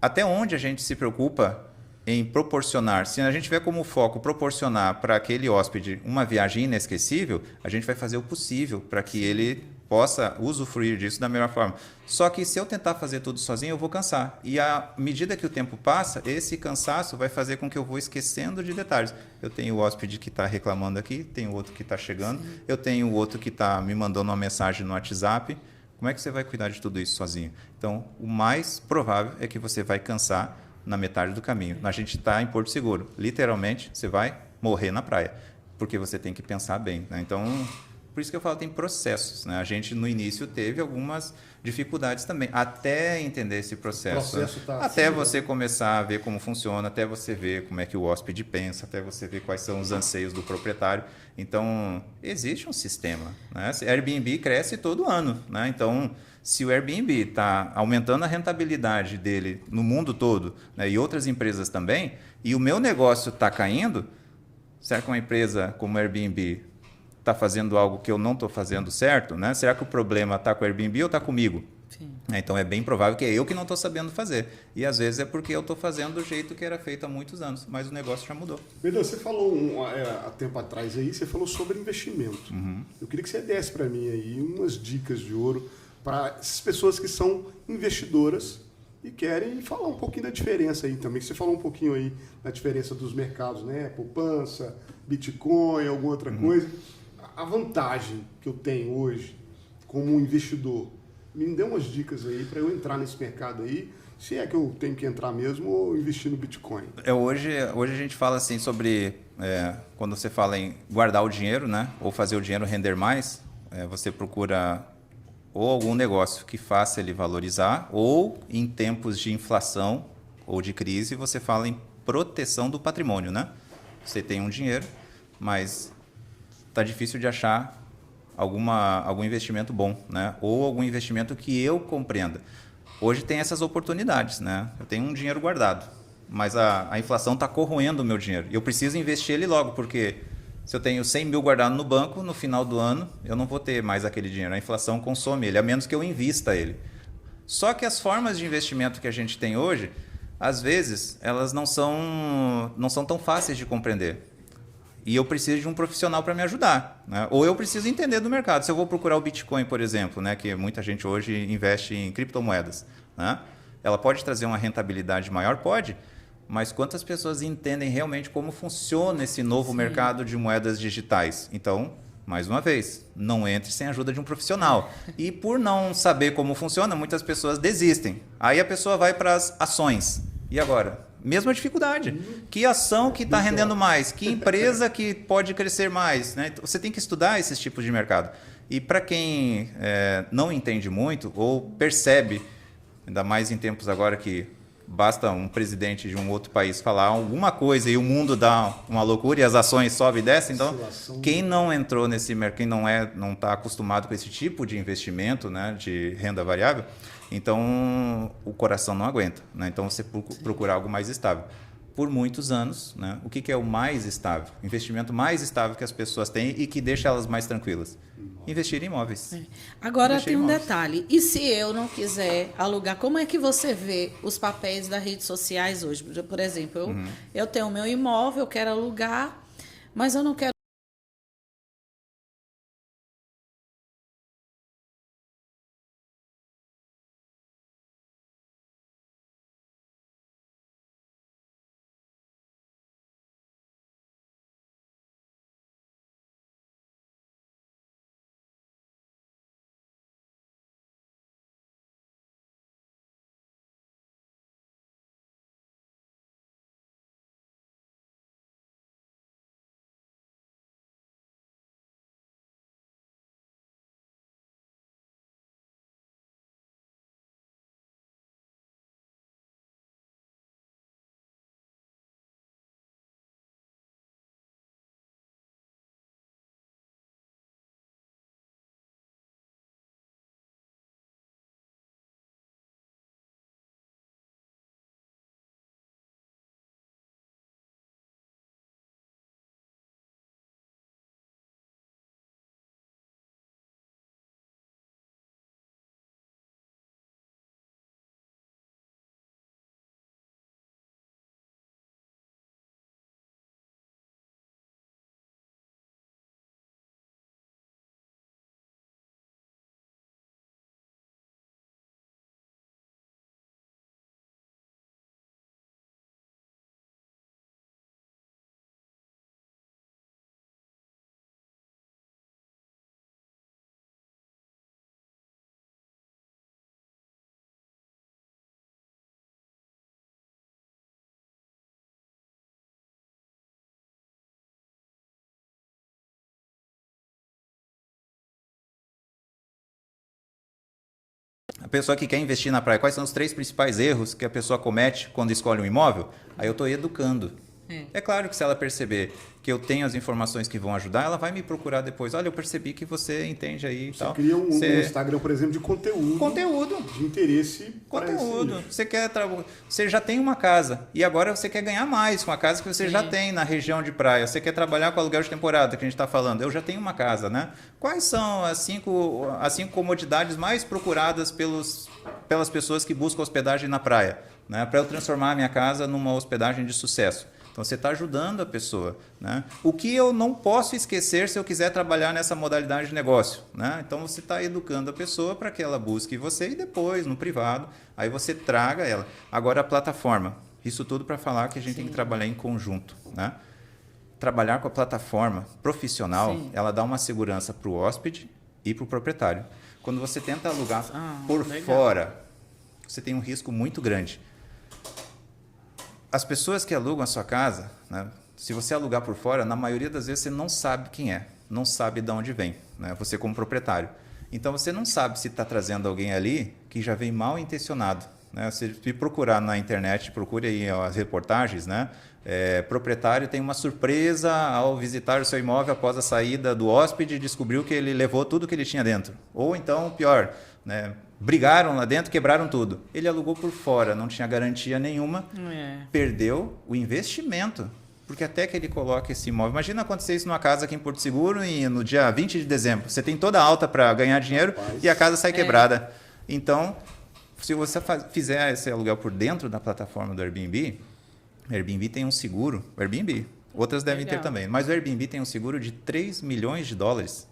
até onde a gente se preocupa em proporcionar, se a gente tiver como foco proporcionar para aquele hóspede uma viagem inesquecível, a gente vai fazer o possível para que ele possa usufruir disso da melhor forma. Só que se eu tentar fazer tudo sozinho, eu vou cansar. E à medida que o tempo passa, esse cansaço vai fazer com que eu vou esquecendo de detalhes. Eu tenho o hóspede que está reclamando aqui, tenho outro que está chegando, eu tenho o outro que está me mandando uma mensagem no WhatsApp. Como é que você vai cuidar de tudo isso sozinho? Então, o mais provável é que você vai cansar na metade do caminho. A gente está em Porto Seguro. Literalmente, você vai morrer na praia, porque você tem que pensar bem. Né? Então, por isso que eu falo, tem processos. Né? A gente, no início, teve algumas dificuldades também, até entender esse processo. Até você começar a ver como funciona, até você ver como é que o hóspede pensa, até você ver quais são os anseios do proprietário. Então, existe um sistema. Né? Airbnb cresce todo ano. Né? Então, se o Airbnb está aumentando a rentabilidade dele no mundo todo, né, e outras empresas também, e o meu negócio está caindo, será que uma empresa como o Airbnb está fazendo algo que eu não estou fazendo certo? Né? Será que o problema está com o Airbnb ou está comigo? Sim. Então é bem provável que é eu que não estou sabendo fazer. E às vezes é porque eu estou fazendo do jeito que era feito há muitos anos, mas o negócio já mudou. Pedro, você falou há tempo atrás aí, você falou sobre investimento. Eu queria que você desse para mim aí umas dicas de ouro para essas pessoas que são investidoras e querem falar um pouquinho da diferença aí também. Você falou um pouquinho aí da diferença dos mercados, né? Poupança, Bitcoin, alguma outra coisa. A vantagem que eu tenho hoje como investidor, me dê umas dicas aí para eu entrar nesse mercado aí, se é que eu tenho que entrar mesmo ou investir no Bitcoin. Hoje a gente fala assim sobre, quando você fala em guardar o dinheiro, né? Ou fazer o dinheiro render mais, você procura ou algum negócio que faça ele valorizar, ou em tempos de inflação ou de crise, você fala em proteção do patrimônio, né? Você tem um dinheiro, mas está difícil de achar algum investimento bom, né? Ou algum investimento que eu compreenda. Hoje tem essas oportunidades, né? Eu tenho um dinheiro guardado, mas a inflação está corroendo o meu dinheiro. E eu preciso investir ele logo, porque se eu tenho 100 mil guardado no banco, no final do ano eu não vou ter mais aquele dinheiro. A inflação consome ele, a menos que eu invista ele. Só que as formas de investimento que a gente tem hoje, às vezes, elas não são tão fáceis de compreender. E eu preciso de um profissional para me ajudar, né? Ou eu preciso entender do mercado. Se eu vou procurar o Bitcoin, por exemplo, né, que muita gente hoje investe em criptomoedas, né? Ela pode trazer uma rentabilidade maior? Pode. Mas quantas pessoas entendem realmente como funciona esse novo mercado de moedas digitais? Então, mais uma vez, não entre sem a ajuda de um profissional. E por não saber como funciona, muitas pessoas desistem. Aí a pessoa vai para as ações. E agora? Mesma dificuldade. Que ação que está rendendo mais? Que empresa que pode crescer mais? Né? Então, você tem que estudar esses tipos de mercado. E para quem não entende muito ou percebe, ainda mais em tempos agora que basta um presidente de um outro país falar alguma coisa e o mundo dá uma loucura e as ações sobem e descem. Então, quem não entrou nesse mercado, quem não está acostumado com esse tipo de investimento, né, de renda variável, então o coração não aguenta, né? Então você procura algo mais estável. Por muitos anos, né, o que é o mais estável? O investimento mais estável que as pessoas têm e que deixa elas mais tranquilas? Investir em imóveis. Agora Investir tem em um imóveis. detalhe. E se eu não quiser alugar, como é que você vê os papéis das redes sociais hoje? Por exemplo, eu tenho o meu imóvel, eu quero alugar, mas eu não quero. A pessoa que quer investir na praia, quais são os 3 principais erros que a pessoa comete quando escolhe um imóvel? Aí eu estou educando. É claro que se ela perceber que eu tenho as informações que vão ajudar, ela vai me procurar depois. Olha, eu percebi que você entende aí e tal. Você cria um Instagram, por exemplo, de conteúdo. Conteúdo. De interesse. Conteúdo. Você já tem uma casa e agora você quer ganhar mais com a casa que você já tem na região de praia. Você quer trabalhar com aluguel de temporada, que a gente está falando. Eu já tenho uma casa, né? Quais são as cinco comodidades mais procuradas pelas pessoas que buscam hospedagem na praia, né? Para eu transformar a minha casa numa hospedagem de sucesso. Então, você está ajudando a pessoa, né? O que eu não posso esquecer se eu quiser trabalhar nessa modalidade de negócio, né? Então, você está educando a pessoa para que ela busque você e depois, no privado, aí você traga ela. Agora, a plataforma. Isso tudo para falar que a gente tem que trabalhar em conjunto, né? Trabalhar com a plataforma profissional, ela dá uma segurança para o hóspede e para o proprietário. Quando você tenta alugar por fora, você tem um risco muito grande. As pessoas que alugam a sua casa, né, se você alugar por fora, na maioria das vezes você não sabe quem é, não sabe de onde vem, né, você como proprietário. Então você não sabe se está trazendo alguém ali que já vem mal intencionado. Né? Se procurar na internet, procure aí as reportagens, né? Proprietário tem uma surpresa ao visitar o seu imóvel após a saída do hóspede e descobriu que ele levou tudo que ele tinha dentro. Ou então, pior, né? Brigaram lá dentro, quebraram tudo. Ele alugou por fora, não tinha garantia nenhuma, perdeu o investimento. Porque até que ele coloque esse imóvel... Imagina acontecer isso numa casa aqui em Porto Seguro e no dia 20 de dezembro. Você tem toda a alta para ganhar dinheiro e a casa sai quebrada. Então, se você fizer esse aluguel por dentro da plataforma do Airbnb, o Airbnb tem um seguro... Airbnb, outras devem ter também. Mas o Airbnb tem um seguro de 3 milhões de dólares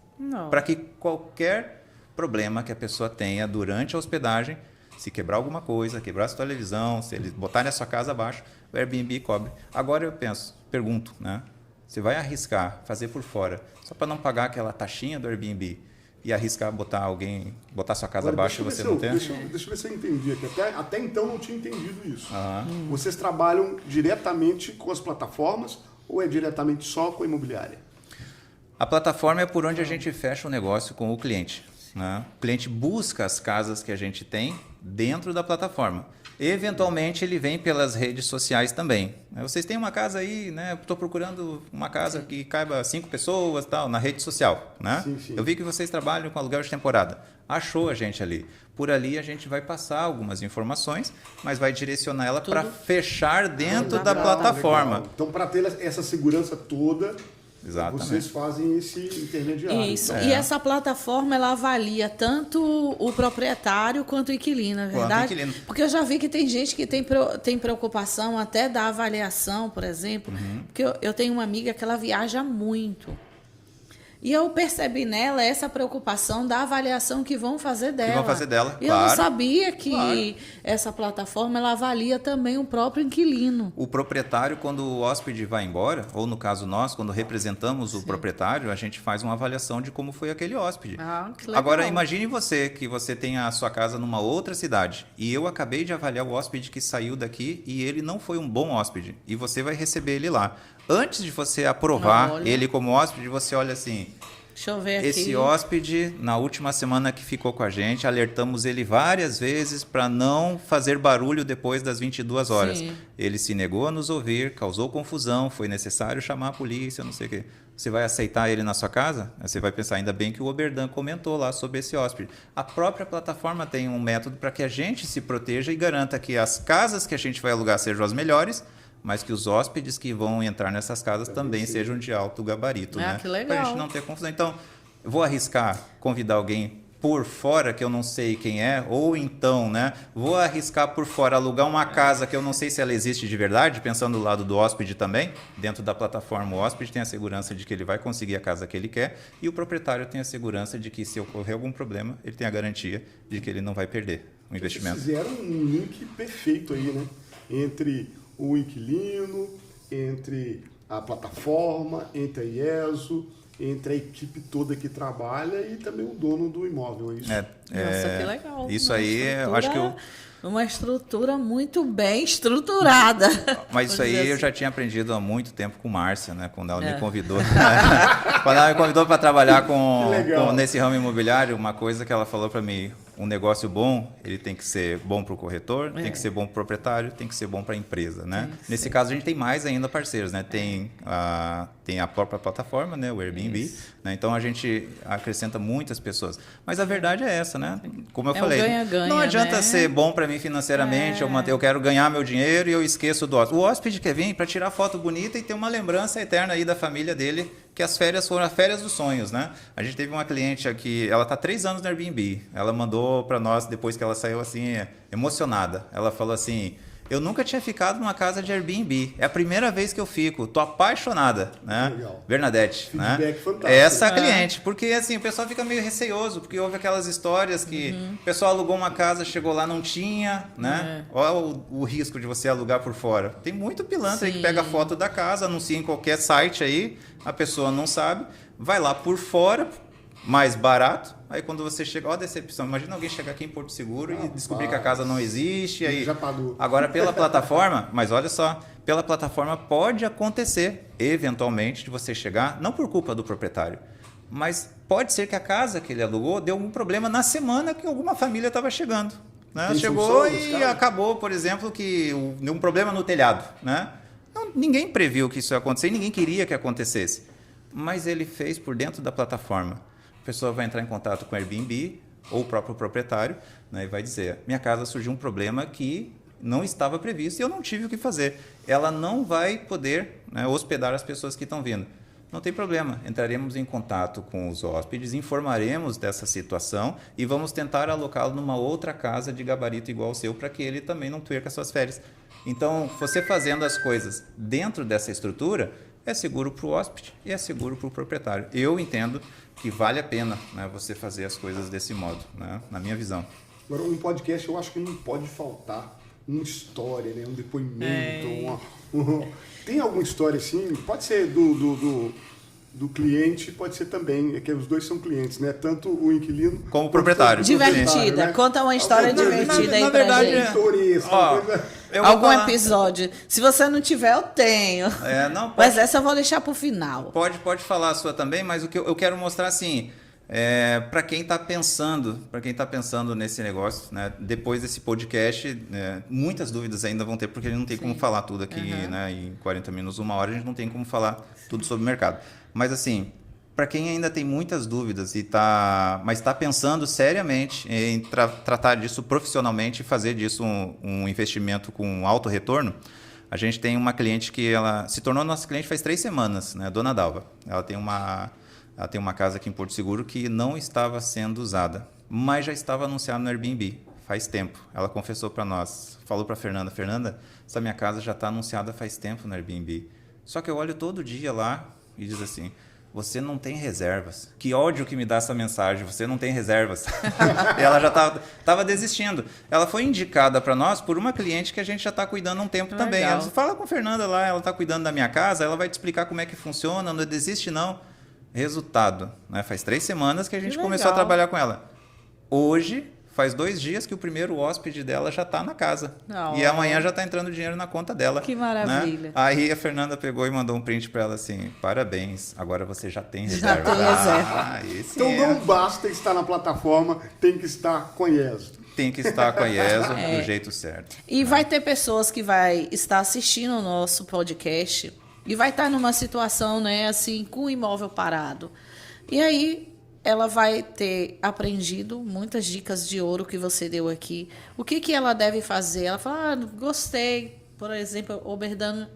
para que qualquer problema que a pessoa tenha durante a hospedagem, se quebrar alguma coisa, quebrar a sua televisão, se eles botarem a sua casa abaixo, o Airbnb cobre. Agora eu pergunto, né? Você vai arriscar fazer por fora, só para não pagar aquela taxinha do Airbnb e arriscar botar sua casa abaixo e você não ter? Deixa eu ver se eu entendi aqui. Até então eu não tinha entendido isso. Vocês trabalham diretamente com as plataformas ou é diretamente só com a imobiliária? A plataforma é por onde a gente fecha o negócio com o cliente. Né? O cliente busca as casas que a gente tem dentro da plataforma. Eventualmente, ele vem pelas redes sociais também. Vocês têm uma casa aí, né? Estou procurando uma casa que caiba 5 pessoas, tal, na rede social. Né? Sim. Eu vi que vocês trabalham com aluguel de temporada. Achou a gente ali. Por ali, a gente vai passar algumas informações, mas vai direcionar ela para fechar dentro da plataforma. Legal. Então, para ter essa segurança toda... Exatamente. Vocês fazem esse intermediário. Isso. E essa plataforma, ela avalia tanto o proprietário quanto o inquilino, é verdade? Inquilino. Porque eu já vi que tem gente que tem preocupação até da avaliação, por exemplo. Porque eu tenho uma amiga que ela viaja muito. E eu percebi nela essa preocupação da avaliação que vão fazer dela. Claro. Eu não sabia que essa plataforma ela avalia também o próprio inquilino. O proprietário, quando o hóspede vai embora, ou no caso nós, quando representamos o proprietário, a gente faz uma avaliação de como foi aquele hóspede. Que legal. Agora, imagine que você tem a sua casa numa outra cidade e eu acabei de avaliar o hóspede que saiu daqui e ele não foi um bom hóspede e você vai receber ele lá. Antes de você aprovar ele como hóspede, você olha assim... Deixa eu ver aqui. Esse hóspede, na última semana que ficou com a gente, alertamos ele várias vezes para não fazer barulho depois das 22 horas. Sim. Ele se negou a nos ouvir, causou confusão, foi necessário chamar a polícia, não sei o quê. Você vai aceitar ele na sua casa? Você vai pensar, ainda bem que o Oberdan comentou lá sobre esse hóspede. A própria plataforma tem um método para que a gente se proteja e garanta que as casas que a gente vai alugar sejam as melhores, mas que os hóspedes que vão entrar nessas casas também sejam de alto gabarito, né? Que legal. Para a gente não ter confusão. Então, eu vou arriscar convidar alguém por fora que eu não sei quem é, ou então, né, vou arriscar por fora alugar uma casa que eu não sei se ela existe de verdade, pensando do lado do hóspede também. Dentro da plataforma, o hóspede tem a segurança de que ele vai conseguir a casa que ele quer e o proprietário tem a segurança de que, se ocorrer algum problema, ele tem a garantia de que ele não vai perder o investimento. Vocês fizeram um link perfeito aí, né? Entre o inquilino, entre a plataforma, entre a IESO, entre a equipe toda que trabalha e também o dono do imóvel, é isso? Nossa, que legal. Isso aí, eu acho que Uma estrutura muito bem estruturada. Mas isso Vamos aí dizer eu assim. já tinha aprendido há muito tempo com Márcia, né? Quando ela me convidou. Quando ela me convidou para trabalhar nesse ramo imobiliário, uma coisa que ela falou para mim, um negócio bom, ele tem que ser bom para o corretor, tem que ser bom para o proprietário, tem que ser bom para a empresa, né? Nesse caso, a gente tem mais ainda parceiros, né? Tem a própria plataforma, né? O Airbnb, né? Então, a gente acrescenta muitas pessoas. Mas a verdade é essa, né? Como eu falei, ganha-ganha, não adianta né? ser bom para mim financeiramente, eu quero ganhar meu dinheiro e eu esqueço do hóspede. O hóspede quer vir para tirar foto bonita e ter uma lembrança eterna aí da família dele, que as férias foram as férias dos sonhos, né? A gente teve uma cliente aqui, ela está 3 anos no Airbnb. Ela mandou para nós, depois que ela saiu assim, emocionada. Ela falou assim, eu nunca tinha ficado numa casa de Airbnb. É a primeira vez que eu fico. Tô apaixonada, né? Legal. Bernadette, né? Feedback fantástico. Essa cliente, porque assim, o pessoal fica meio receoso, porque houve aquelas histórias que o pessoal alugou uma casa, chegou lá, não tinha, né? Olha o risco de você alugar por fora. Tem muito pilantra aí que pega foto da casa, anuncia em qualquer site aí, a pessoa não sabe, vai lá por fora, mais barato. Aí quando você chega, ó, decepção. Imagina alguém chegar aqui em Porto Seguro e descobrir que a casa não existe. Aí, Já pagou. agora pela plataforma, mas olha só, pela plataforma pode acontecer, eventualmente, de você chegar, não por culpa do proprietário, mas pode ser que a casa que ele alugou deu algum problema na semana que alguma família estava chegando. Né? Tem Chegou solução, e cara? acabou, por exemplo, que deu um problema no telhado. Né? Então, ninguém previu que isso ia acontecer e ninguém queria que acontecesse. Mas ele fez por dentro da plataforma. A pessoa vai entrar em contato com o Airbnb ou o próprio proprietário, né, e vai dizer, minha casa surgiu um problema que não estava previsto e eu não tive o que fazer. Ela não vai poder, né, hospedar as pessoas que estão vindo. Não tem problema, entraremos em contato com os hóspedes, informaremos dessa situação e vamos tentar alocá-lo numa outra casa de gabarito igual ao seu para que ele também não perca suas férias. Então, você fazendo as coisas dentro dessa estrutura, é seguro para o hóspede e é seguro para o proprietário. Eu entendo que vale a pena, né, você fazer as coisas desse modo, né, na minha visão. Agora, um podcast eu acho que não pode faltar uma história, né? Um depoimento. Tem alguma história assim? Pode ser do cliente, pode ser também, é que os dois são clientes, né? Tanto o inquilino como o proprietário. Divertida. Né? Conta uma história divertida aí na pra verdade, gente. Tourismo, Ó, coisa- eu vou Algum falar- episódio. Se você não tiver, eu tenho. Não, Mas essa eu vou deixar pro final. Pode falar a sua também, mas o que eu quero mostrar assim, para quem está pensando nesse negócio, né, depois desse podcast, muitas dúvidas ainda vão ter, porque a gente não tem como falar tudo aqui, né, em 40 minutos, 1 hora, a gente não tem como falar tudo sobre o mercado. Mas assim, para quem ainda tem muitas dúvidas mas está pensando seriamente em tratar disso profissionalmente e fazer disso um investimento com alto retorno, a gente tem uma cliente que ela se tornou nossa cliente faz 3 semanas, né, Dona Dalva. Ela tem uma casa aqui em Porto Seguro que não estava sendo usada, mas já estava anunciada no Airbnb faz tempo. Ela confessou para nós, falou para Fernanda, essa minha casa já está anunciada faz tempo no Airbnb. Só que eu olho todo dia lá e diz assim, você não tem reservas. Que ódio que me dá essa mensagem, você não tem reservas. E ela já estava desistindo. Ela foi indicada para nós por uma cliente que a gente já está cuidando há um tempo também. Ela disse, fala com a Fernanda lá, ela está cuidando da minha casa, ela vai te explicar como é que funciona, não desiste não. Resultado, né? Faz 3 semanas que a gente começou a trabalhar com ela. Hoje, faz 2 dias que o primeiro hóspede dela já está na casa. E amanhã já está entrando dinheiro na conta dela. Que maravilha. Né? Aí a Fernanda pegou e mandou um print para ela assim, parabéns, agora você já tem reserva. Já tem reserva. Esse Então não basta estar na plataforma, tem que estar com a IESO. Tem que estar com a IESO do jeito certo. E vai ter pessoas que vai estar assistindo o nosso podcast e vai estar numa situação, né, assim, com o imóvel parado. E aí ela vai ter aprendido muitas dicas de ouro que você deu aqui. O que ela deve fazer? Ela fala, gostei. Por exemplo, o Oberdan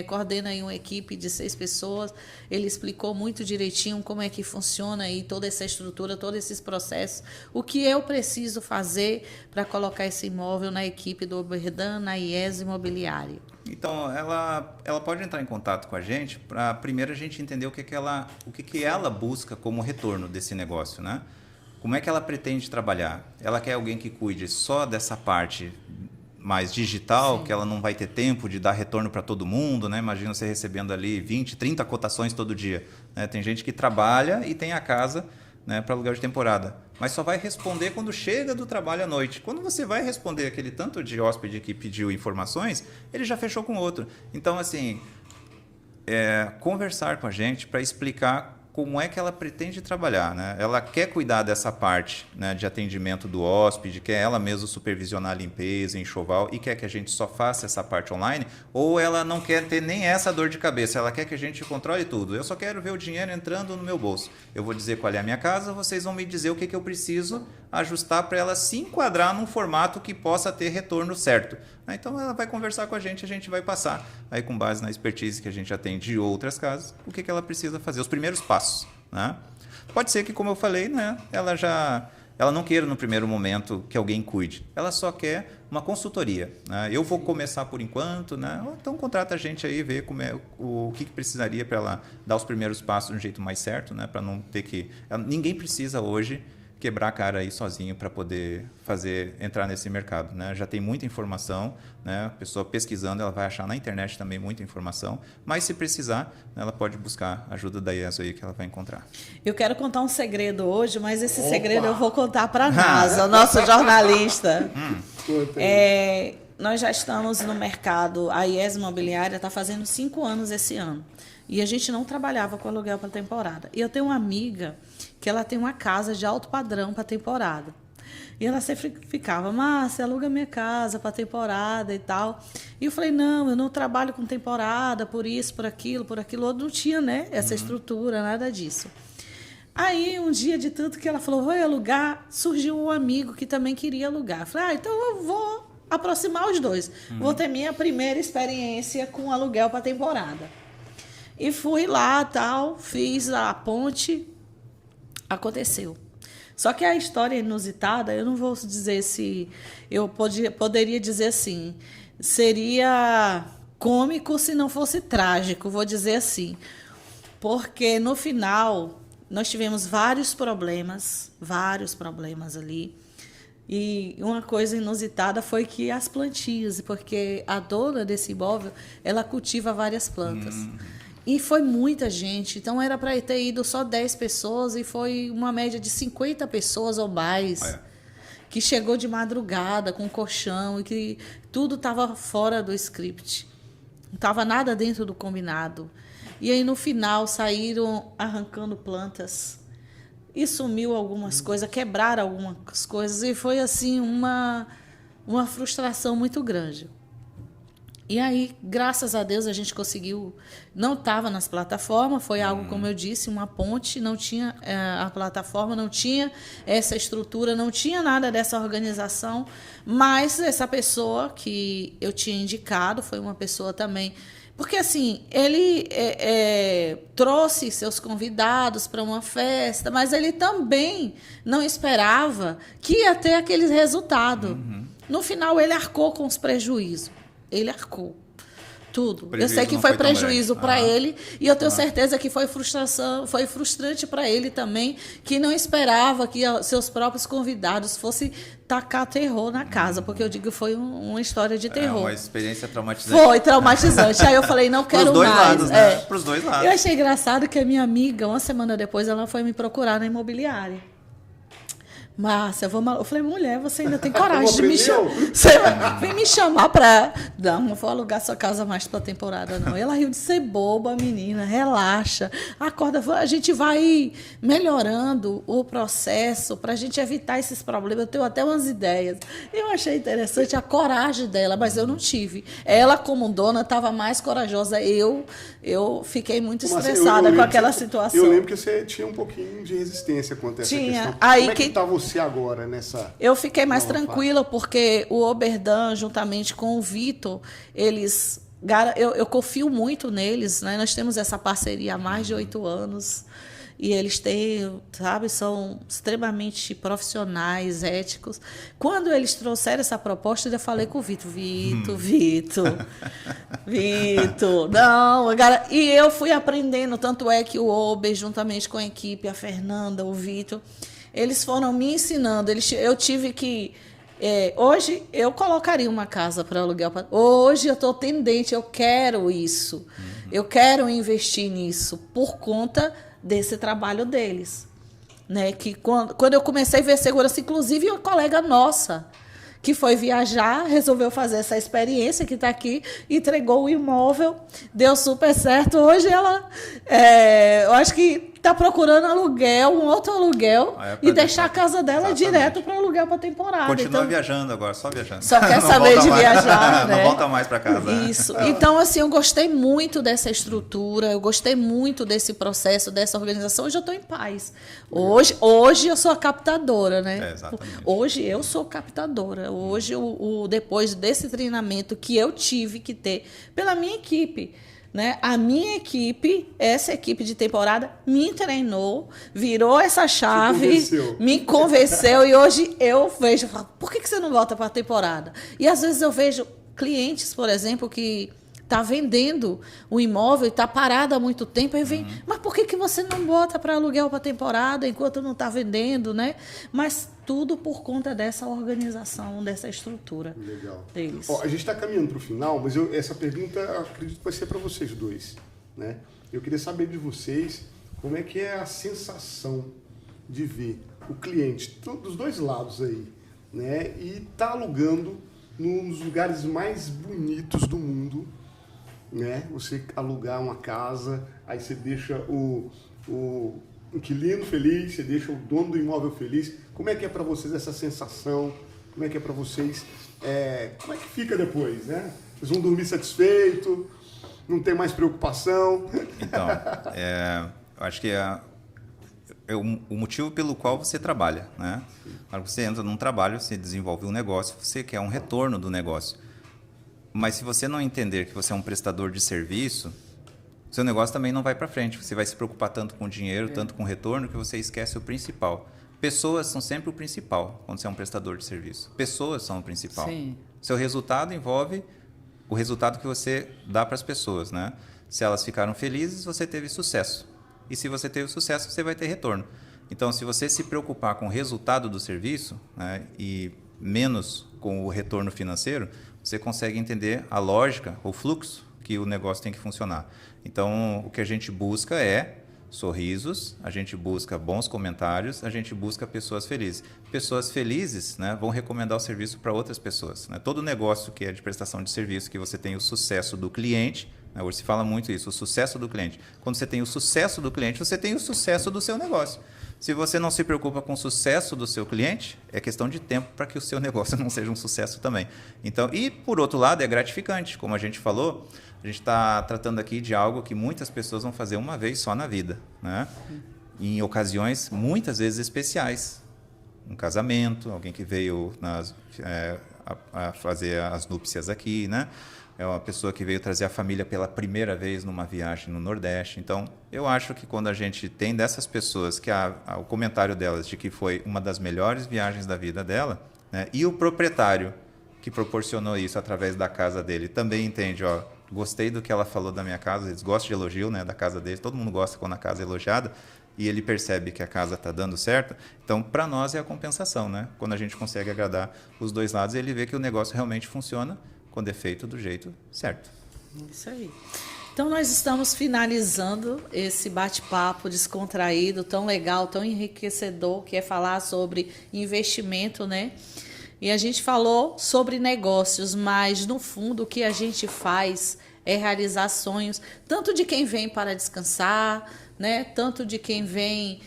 coordena aí uma equipe de 6 pessoas. Ele explicou muito direitinho como é que funciona aí toda essa estrutura, todos esses processos. O que eu preciso fazer para colocar esse imóvel na equipe do Oberdan, na IESO Imobiliário? Então, ela pode entrar em contato com a gente para primeiro a gente entender o que ela busca como retorno desse negócio, né? Como é que ela pretende trabalhar? Ela quer alguém que cuide só dessa parte mais digital, sim, que ela não vai ter tempo de dar retorno para todo mundo, né? Imagina você recebendo ali 20, 30 cotações todo dia. Né? Tem gente que trabalha e tem a casa né, para aluguel de temporada. Mas só vai responder quando chega do trabalho à noite. Quando você vai responder aquele tanto de hóspede que pediu informações, ele já fechou com outro. Então, assim, conversar com a gente para explicar como é que ela pretende trabalhar, né? Ela quer cuidar dessa parte, né, de atendimento do hóspede, quer ela mesma supervisionar a limpeza, enxoval, e quer que a gente só faça essa parte online, ou ela não quer ter nem essa dor de cabeça, ela quer que a gente controle tudo. Eu só quero ver o dinheiro entrando no meu bolso. Eu vou dizer qual é a minha casa, vocês vão me dizer o que eu preciso ajustar para ela se enquadrar num formato que possa ter retorno certo. Então ela vai conversar com a gente vai passar, aí com base na expertise que a gente já tem de outras casas, o que ela precisa fazer, os primeiros passos, né? Pode ser que, como eu falei, né, ela não queira no primeiro momento que alguém cuide, ela só quer uma consultoria, né? Eu vou começar por enquanto, né? Então contrata a gente aí, vê o que precisaria para ela dar os primeiros passos de um jeito mais certo, né? Para não ter que... Ninguém precisa hoje quebrar a cara aí sozinho para poder entrar nesse mercado, né? Já tem muita informação, né? A pessoa pesquisando, ela vai achar na internet também muita informação, mas se precisar, ela pode buscar ajuda da IESO aí que ela vai encontrar. Eu quero contar um segredo hoje, mas esse segredo eu vou contar para a NASA, nosso jornalista. Nós já estamos no mercado, a IESO Imobiliária está fazendo 5 anos esse ano. E a gente não trabalhava com aluguel para temporada. E eu tenho uma amiga que ela tem uma casa de alto padrão para temporada. E ela sempre ficava, Márcia, aluga minha casa para temporada e tal. E eu falei, não, eu não trabalho com temporada, por isso, por aquilo. Eu não tinha, né, essa estrutura, nada disso. Aí, um dia de tanto que ela falou, vou alugar, surgiu um amigo que também queria alugar. Eu falei, então eu vou aproximar os dois. Vou ter minha primeira experiência com aluguel para temporada. E fui lá, tal, fiz a ponte, aconteceu. Só que a história inusitada, eu não vou dizer se... Eu poderia dizer assim, seria cômico se não fosse trágico, vou dizer assim. Porque no final, nós tivemos vários problemas ali. E uma coisa inusitada foi que as plantinhas, porque a dona desse imóvel, ela cultiva várias plantas. E foi muita gente, então era para ter ido só 10 pessoas e foi uma média de 50 pessoas ou mais, que chegou de madrugada com colchão e que tudo estava fora do script, não estava nada dentro do combinado. E aí no final saíram arrancando plantas e sumiu algumas coisas, quebraram algumas coisas e foi assim uma frustração muito grande. E aí, graças a Deus, a gente conseguiu... Não estava nas plataformas, foi algo, como eu disse, uma ponte, não tinha a plataforma, não tinha essa estrutura, não tinha nada dessa organização, mas essa pessoa que eu tinha indicado foi uma pessoa também... Porque, assim, ele trouxe seus convidados para uma festa, mas ele também não esperava que ia ter aquele resultado. No final, ele arcou com os prejuízos. Ele arcou tudo. Eu sei que foi prejuízo para ele e eu tenho certeza que foi frustrante para ele também, que não esperava que seus próprios convidados fossem tacar terror na casa, porque eu digo que foi uma história de terror. Uma experiência traumatizante. Foi traumatizante. Aí eu falei, não quero mais. Lados, né? Para os dois lados. Eu achei engraçado que a minha amiga, uma semana depois, ela foi me procurar na imobiliária. Márcia, eu falei, mulher, você ainda tem coragem de me chamar? Você vem me chamar para... Não vou alugar sua casa mais para a temporada, não. E ela riu de ser boba, menina, relaxa. Acorda, a gente vai melhorando o processo para a gente evitar esses problemas. Eu tenho até umas ideias. Eu achei interessante a coragem dela, mas eu não tive. Ela, como dona, estava mais corajosa. Eu fiquei muito estressada com aquela situação. Eu lembro que você tinha um pouquinho de resistência quanto a essa questão. Aí, como é que está você agora nessa... Eu fiquei mais tranquila porque o Oberdan, juntamente com o Vitor, eles... Eu confio muito neles, né? Nós temos essa parceria há mais de 8 anos e eles têm, sabe, são extremamente profissionais, éticos. Quando eles trouxeram essa proposta, eu já falei com o Vitor, não, e eu fui aprendendo, tanto é que o Ober, juntamente com a equipe, a Fernanda, o Vitor, eles foram me ensinando. Eu tive que... hoje, eu colocaria uma casa para aluguel. Hoje, eu estou tendente, eu quero isso. Eu quero investir nisso por conta desse trabalho deles. né? Que quando eu comecei a ver segurança, inclusive uma colega nossa que foi viajar, resolveu fazer essa experiência, que está aqui, entregou o imóvel, deu super certo. Hoje ela, eu acho que está procurando aluguel, um outro aluguel, e deixar a casa dela direto para aluguel para temporada. Continua viajando agora, só viajando. Só quer saber de viajar, né? Não volta mais para casa. Isso. Então, assim, eu gostei muito dessa estrutura, eu gostei muito desse processo, dessa organização. Hoje eu estou em paz. Hoje eu sou a captadora, né? Exatamente. Hoje eu sou captadora. Hoje, depois desse treinamento que eu tive que ter pela minha equipe, né? A minha equipe, essa equipe de temporada, me treinou, virou essa chave, me convenceu e hoje eu vejo, por que você não volta para a temporada? E às vezes eu vejo clientes, por exemplo, que está vendendo o imóvel e está parado há muito tempo, aí vem, mas por que você não bota para aluguel para temporada enquanto não está vendendo, né? Mas tudo por conta dessa organização, dessa estrutura. Legal. Deles. Ó, a gente está caminhando para o final, mas essa pergunta eu acredito que vai ser para vocês dois, né? Eu queria saber de vocês como é que é a sensação de ver o cliente dos dois lados aí, né? E tá alugando nos lugares mais bonitos do mundo, né? Você alugar uma casa, aí você deixa o inquilino feliz, você deixa o dono do imóvel feliz. Como é que é para vocês essa sensação? Como é que é para vocês? Como é que fica depois, né? Vocês vão dormir satisfeitos? Não tem mais preocupação? Então, eu acho que é o motivo pelo qual você trabalha, né? Quando você entra num trabalho, você desenvolve um negócio, você quer um retorno do negócio. Mas se você não entender que você é um prestador de serviço, seu negócio também não vai para frente. Você vai se preocupar tanto com dinheiro, tanto com retorno, que você esquece o principal. Pessoas são sempre o principal quando você é um prestador de serviço. Pessoas são o principal. Sim. Seu resultado envolve o resultado que você dá para as pessoas, né? Se elas ficaram felizes, você teve sucesso. E se você teve sucesso, você vai ter retorno. Então, se você se preocupar com o resultado do serviço, né, e menos com o retorno financeiro, você consegue entender a lógica, o fluxo que o negócio tem que funcionar. Então, o que a gente busca é sorrisos, a gente busca bons comentários, a gente busca pessoas felizes. Pessoas felizes, né, vão recomendar o serviço para outras pessoas, né? Todo negócio que é de prestação de serviço, que você tem o sucesso do cliente, né, hoje se fala muito isso, o sucesso do cliente. Quando você tem o sucesso do cliente, você tem o sucesso do seu negócio. Se você não se preocupa com o sucesso do seu cliente, é questão de tempo para que o seu negócio não seja um sucesso também. Então, e por outro lado, é gratificante. Como a gente falou, a gente está tratando aqui de algo que muitas pessoas vão fazer uma vez só na vida, né? Em ocasiões muitas vezes especiais. Um casamento, alguém que veio a fazer as núpcias aqui, né? É uma pessoa que veio trazer a família pela primeira vez numa viagem no Nordeste. Então, eu acho que quando a gente tem dessas pessoas, que o comentário delas de que foi uma das melhores viagens da vida dela, né, e o proprietário que proporcionou isso através da casa dele também entende, ó, gostei do que ela falou da minha casa, eles gostam de elogio, né, da casa deles, todo mundo gosta quando a casa é elogiada, e ele percebe que a casa está dando certo. Então, para nós é a compensação, né? Quando a gente consegue agradar os dois lados, ele vê que o negócio realmente funciona quando é feito do jeito certo. Isso aí. Então, nós estamos finalizando esse bate-papo descontraído, tão legal, tão enriquecedor, que é falar sobre investimento, né? E a gente falou sobre negócios, mas, no fundo, o que a gente faz é realizar sonhos, tanto de quem vem para descansar, né? Tanto de quem vem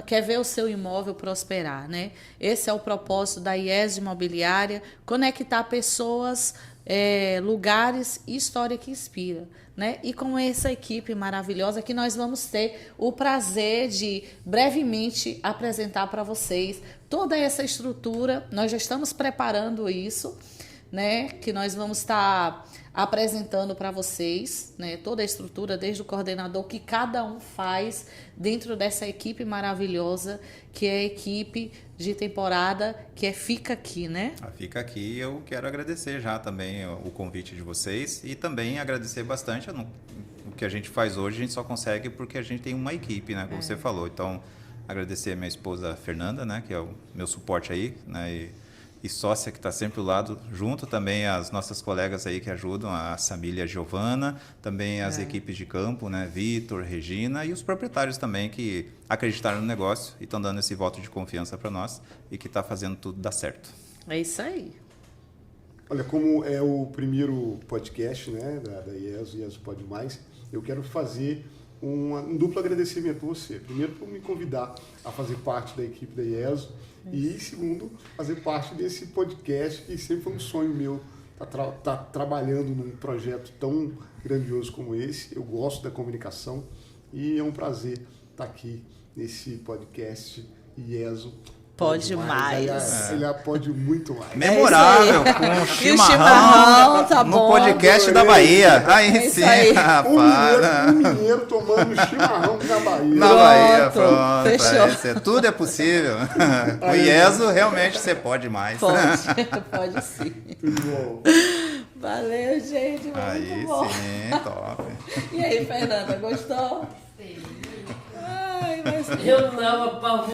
quer ver o seu imóvel prosperar, né? Esse é o propósito da IES Imobiliária, conectar pessoas, lugares e história que inspira, né? E com essa equipe maravilhosa que nós vamos ter o prazer de brevemente apresentar para vocês toda essa estrutura. Nós já estamos preparando isso, né? Que nós vamos estar apresentando para vocês, né? Toda a estrutura, desde o coordenador, que cada um faz dentro dessa equipe maravilhosa, que é a equipe de temporada, que é Fica Aqui, né? Fica Aqui. Eu quero agradecer já também o convite de vocês e também agradecer bastante o que a gente faz hoje. A gente só consegue porque a gente tem uma equipe, né? Como você falou. Então, agradecer a minha esposa Fernanda, né? Que é o meu suporte aí, né? e sócia que está sempre do lado, junto também as nossas colegas aí que ajudam, a Samília Giovana, também as equipes de campo, né, Vitor, Regina, e os proprietários também que acreditaram no negócio e estão dando esse voto de confiança para nós e que está fazendo tudo dar certo. É isso aí. Olha, como é o primeiro podcast, né, da IESO Pode Mais, eu quero fazer um duplo agradecimento a você. Primeiro, por me convidar a fazer parte da equipe da IESO e, segundo, fazer parte desse podcast que sempre foi um sonho meu, tá trabalhando num projeto tão grandioso como esse. Eu gosto da comunicação e é um prazer estar aqui nesse podcast IESO Pode mais. Ele pode muito mais. Memorável, com E o chimarrão, chimarrão, tá no bom. podcast da Bahia. Aí É isso sim, aí. rapaz. Um mineiro tomando chimarrão na Bahia. Na Bahia, Pronto, pronto. fechou. Tudo é possível. O IESO, realmente, você pode mais. Pode sim. Tudo bom. Valeu, gente. Muito Aí bom. sim, top. E aí, Fernanda, gostou? Sei. Ai, mas... Eu tava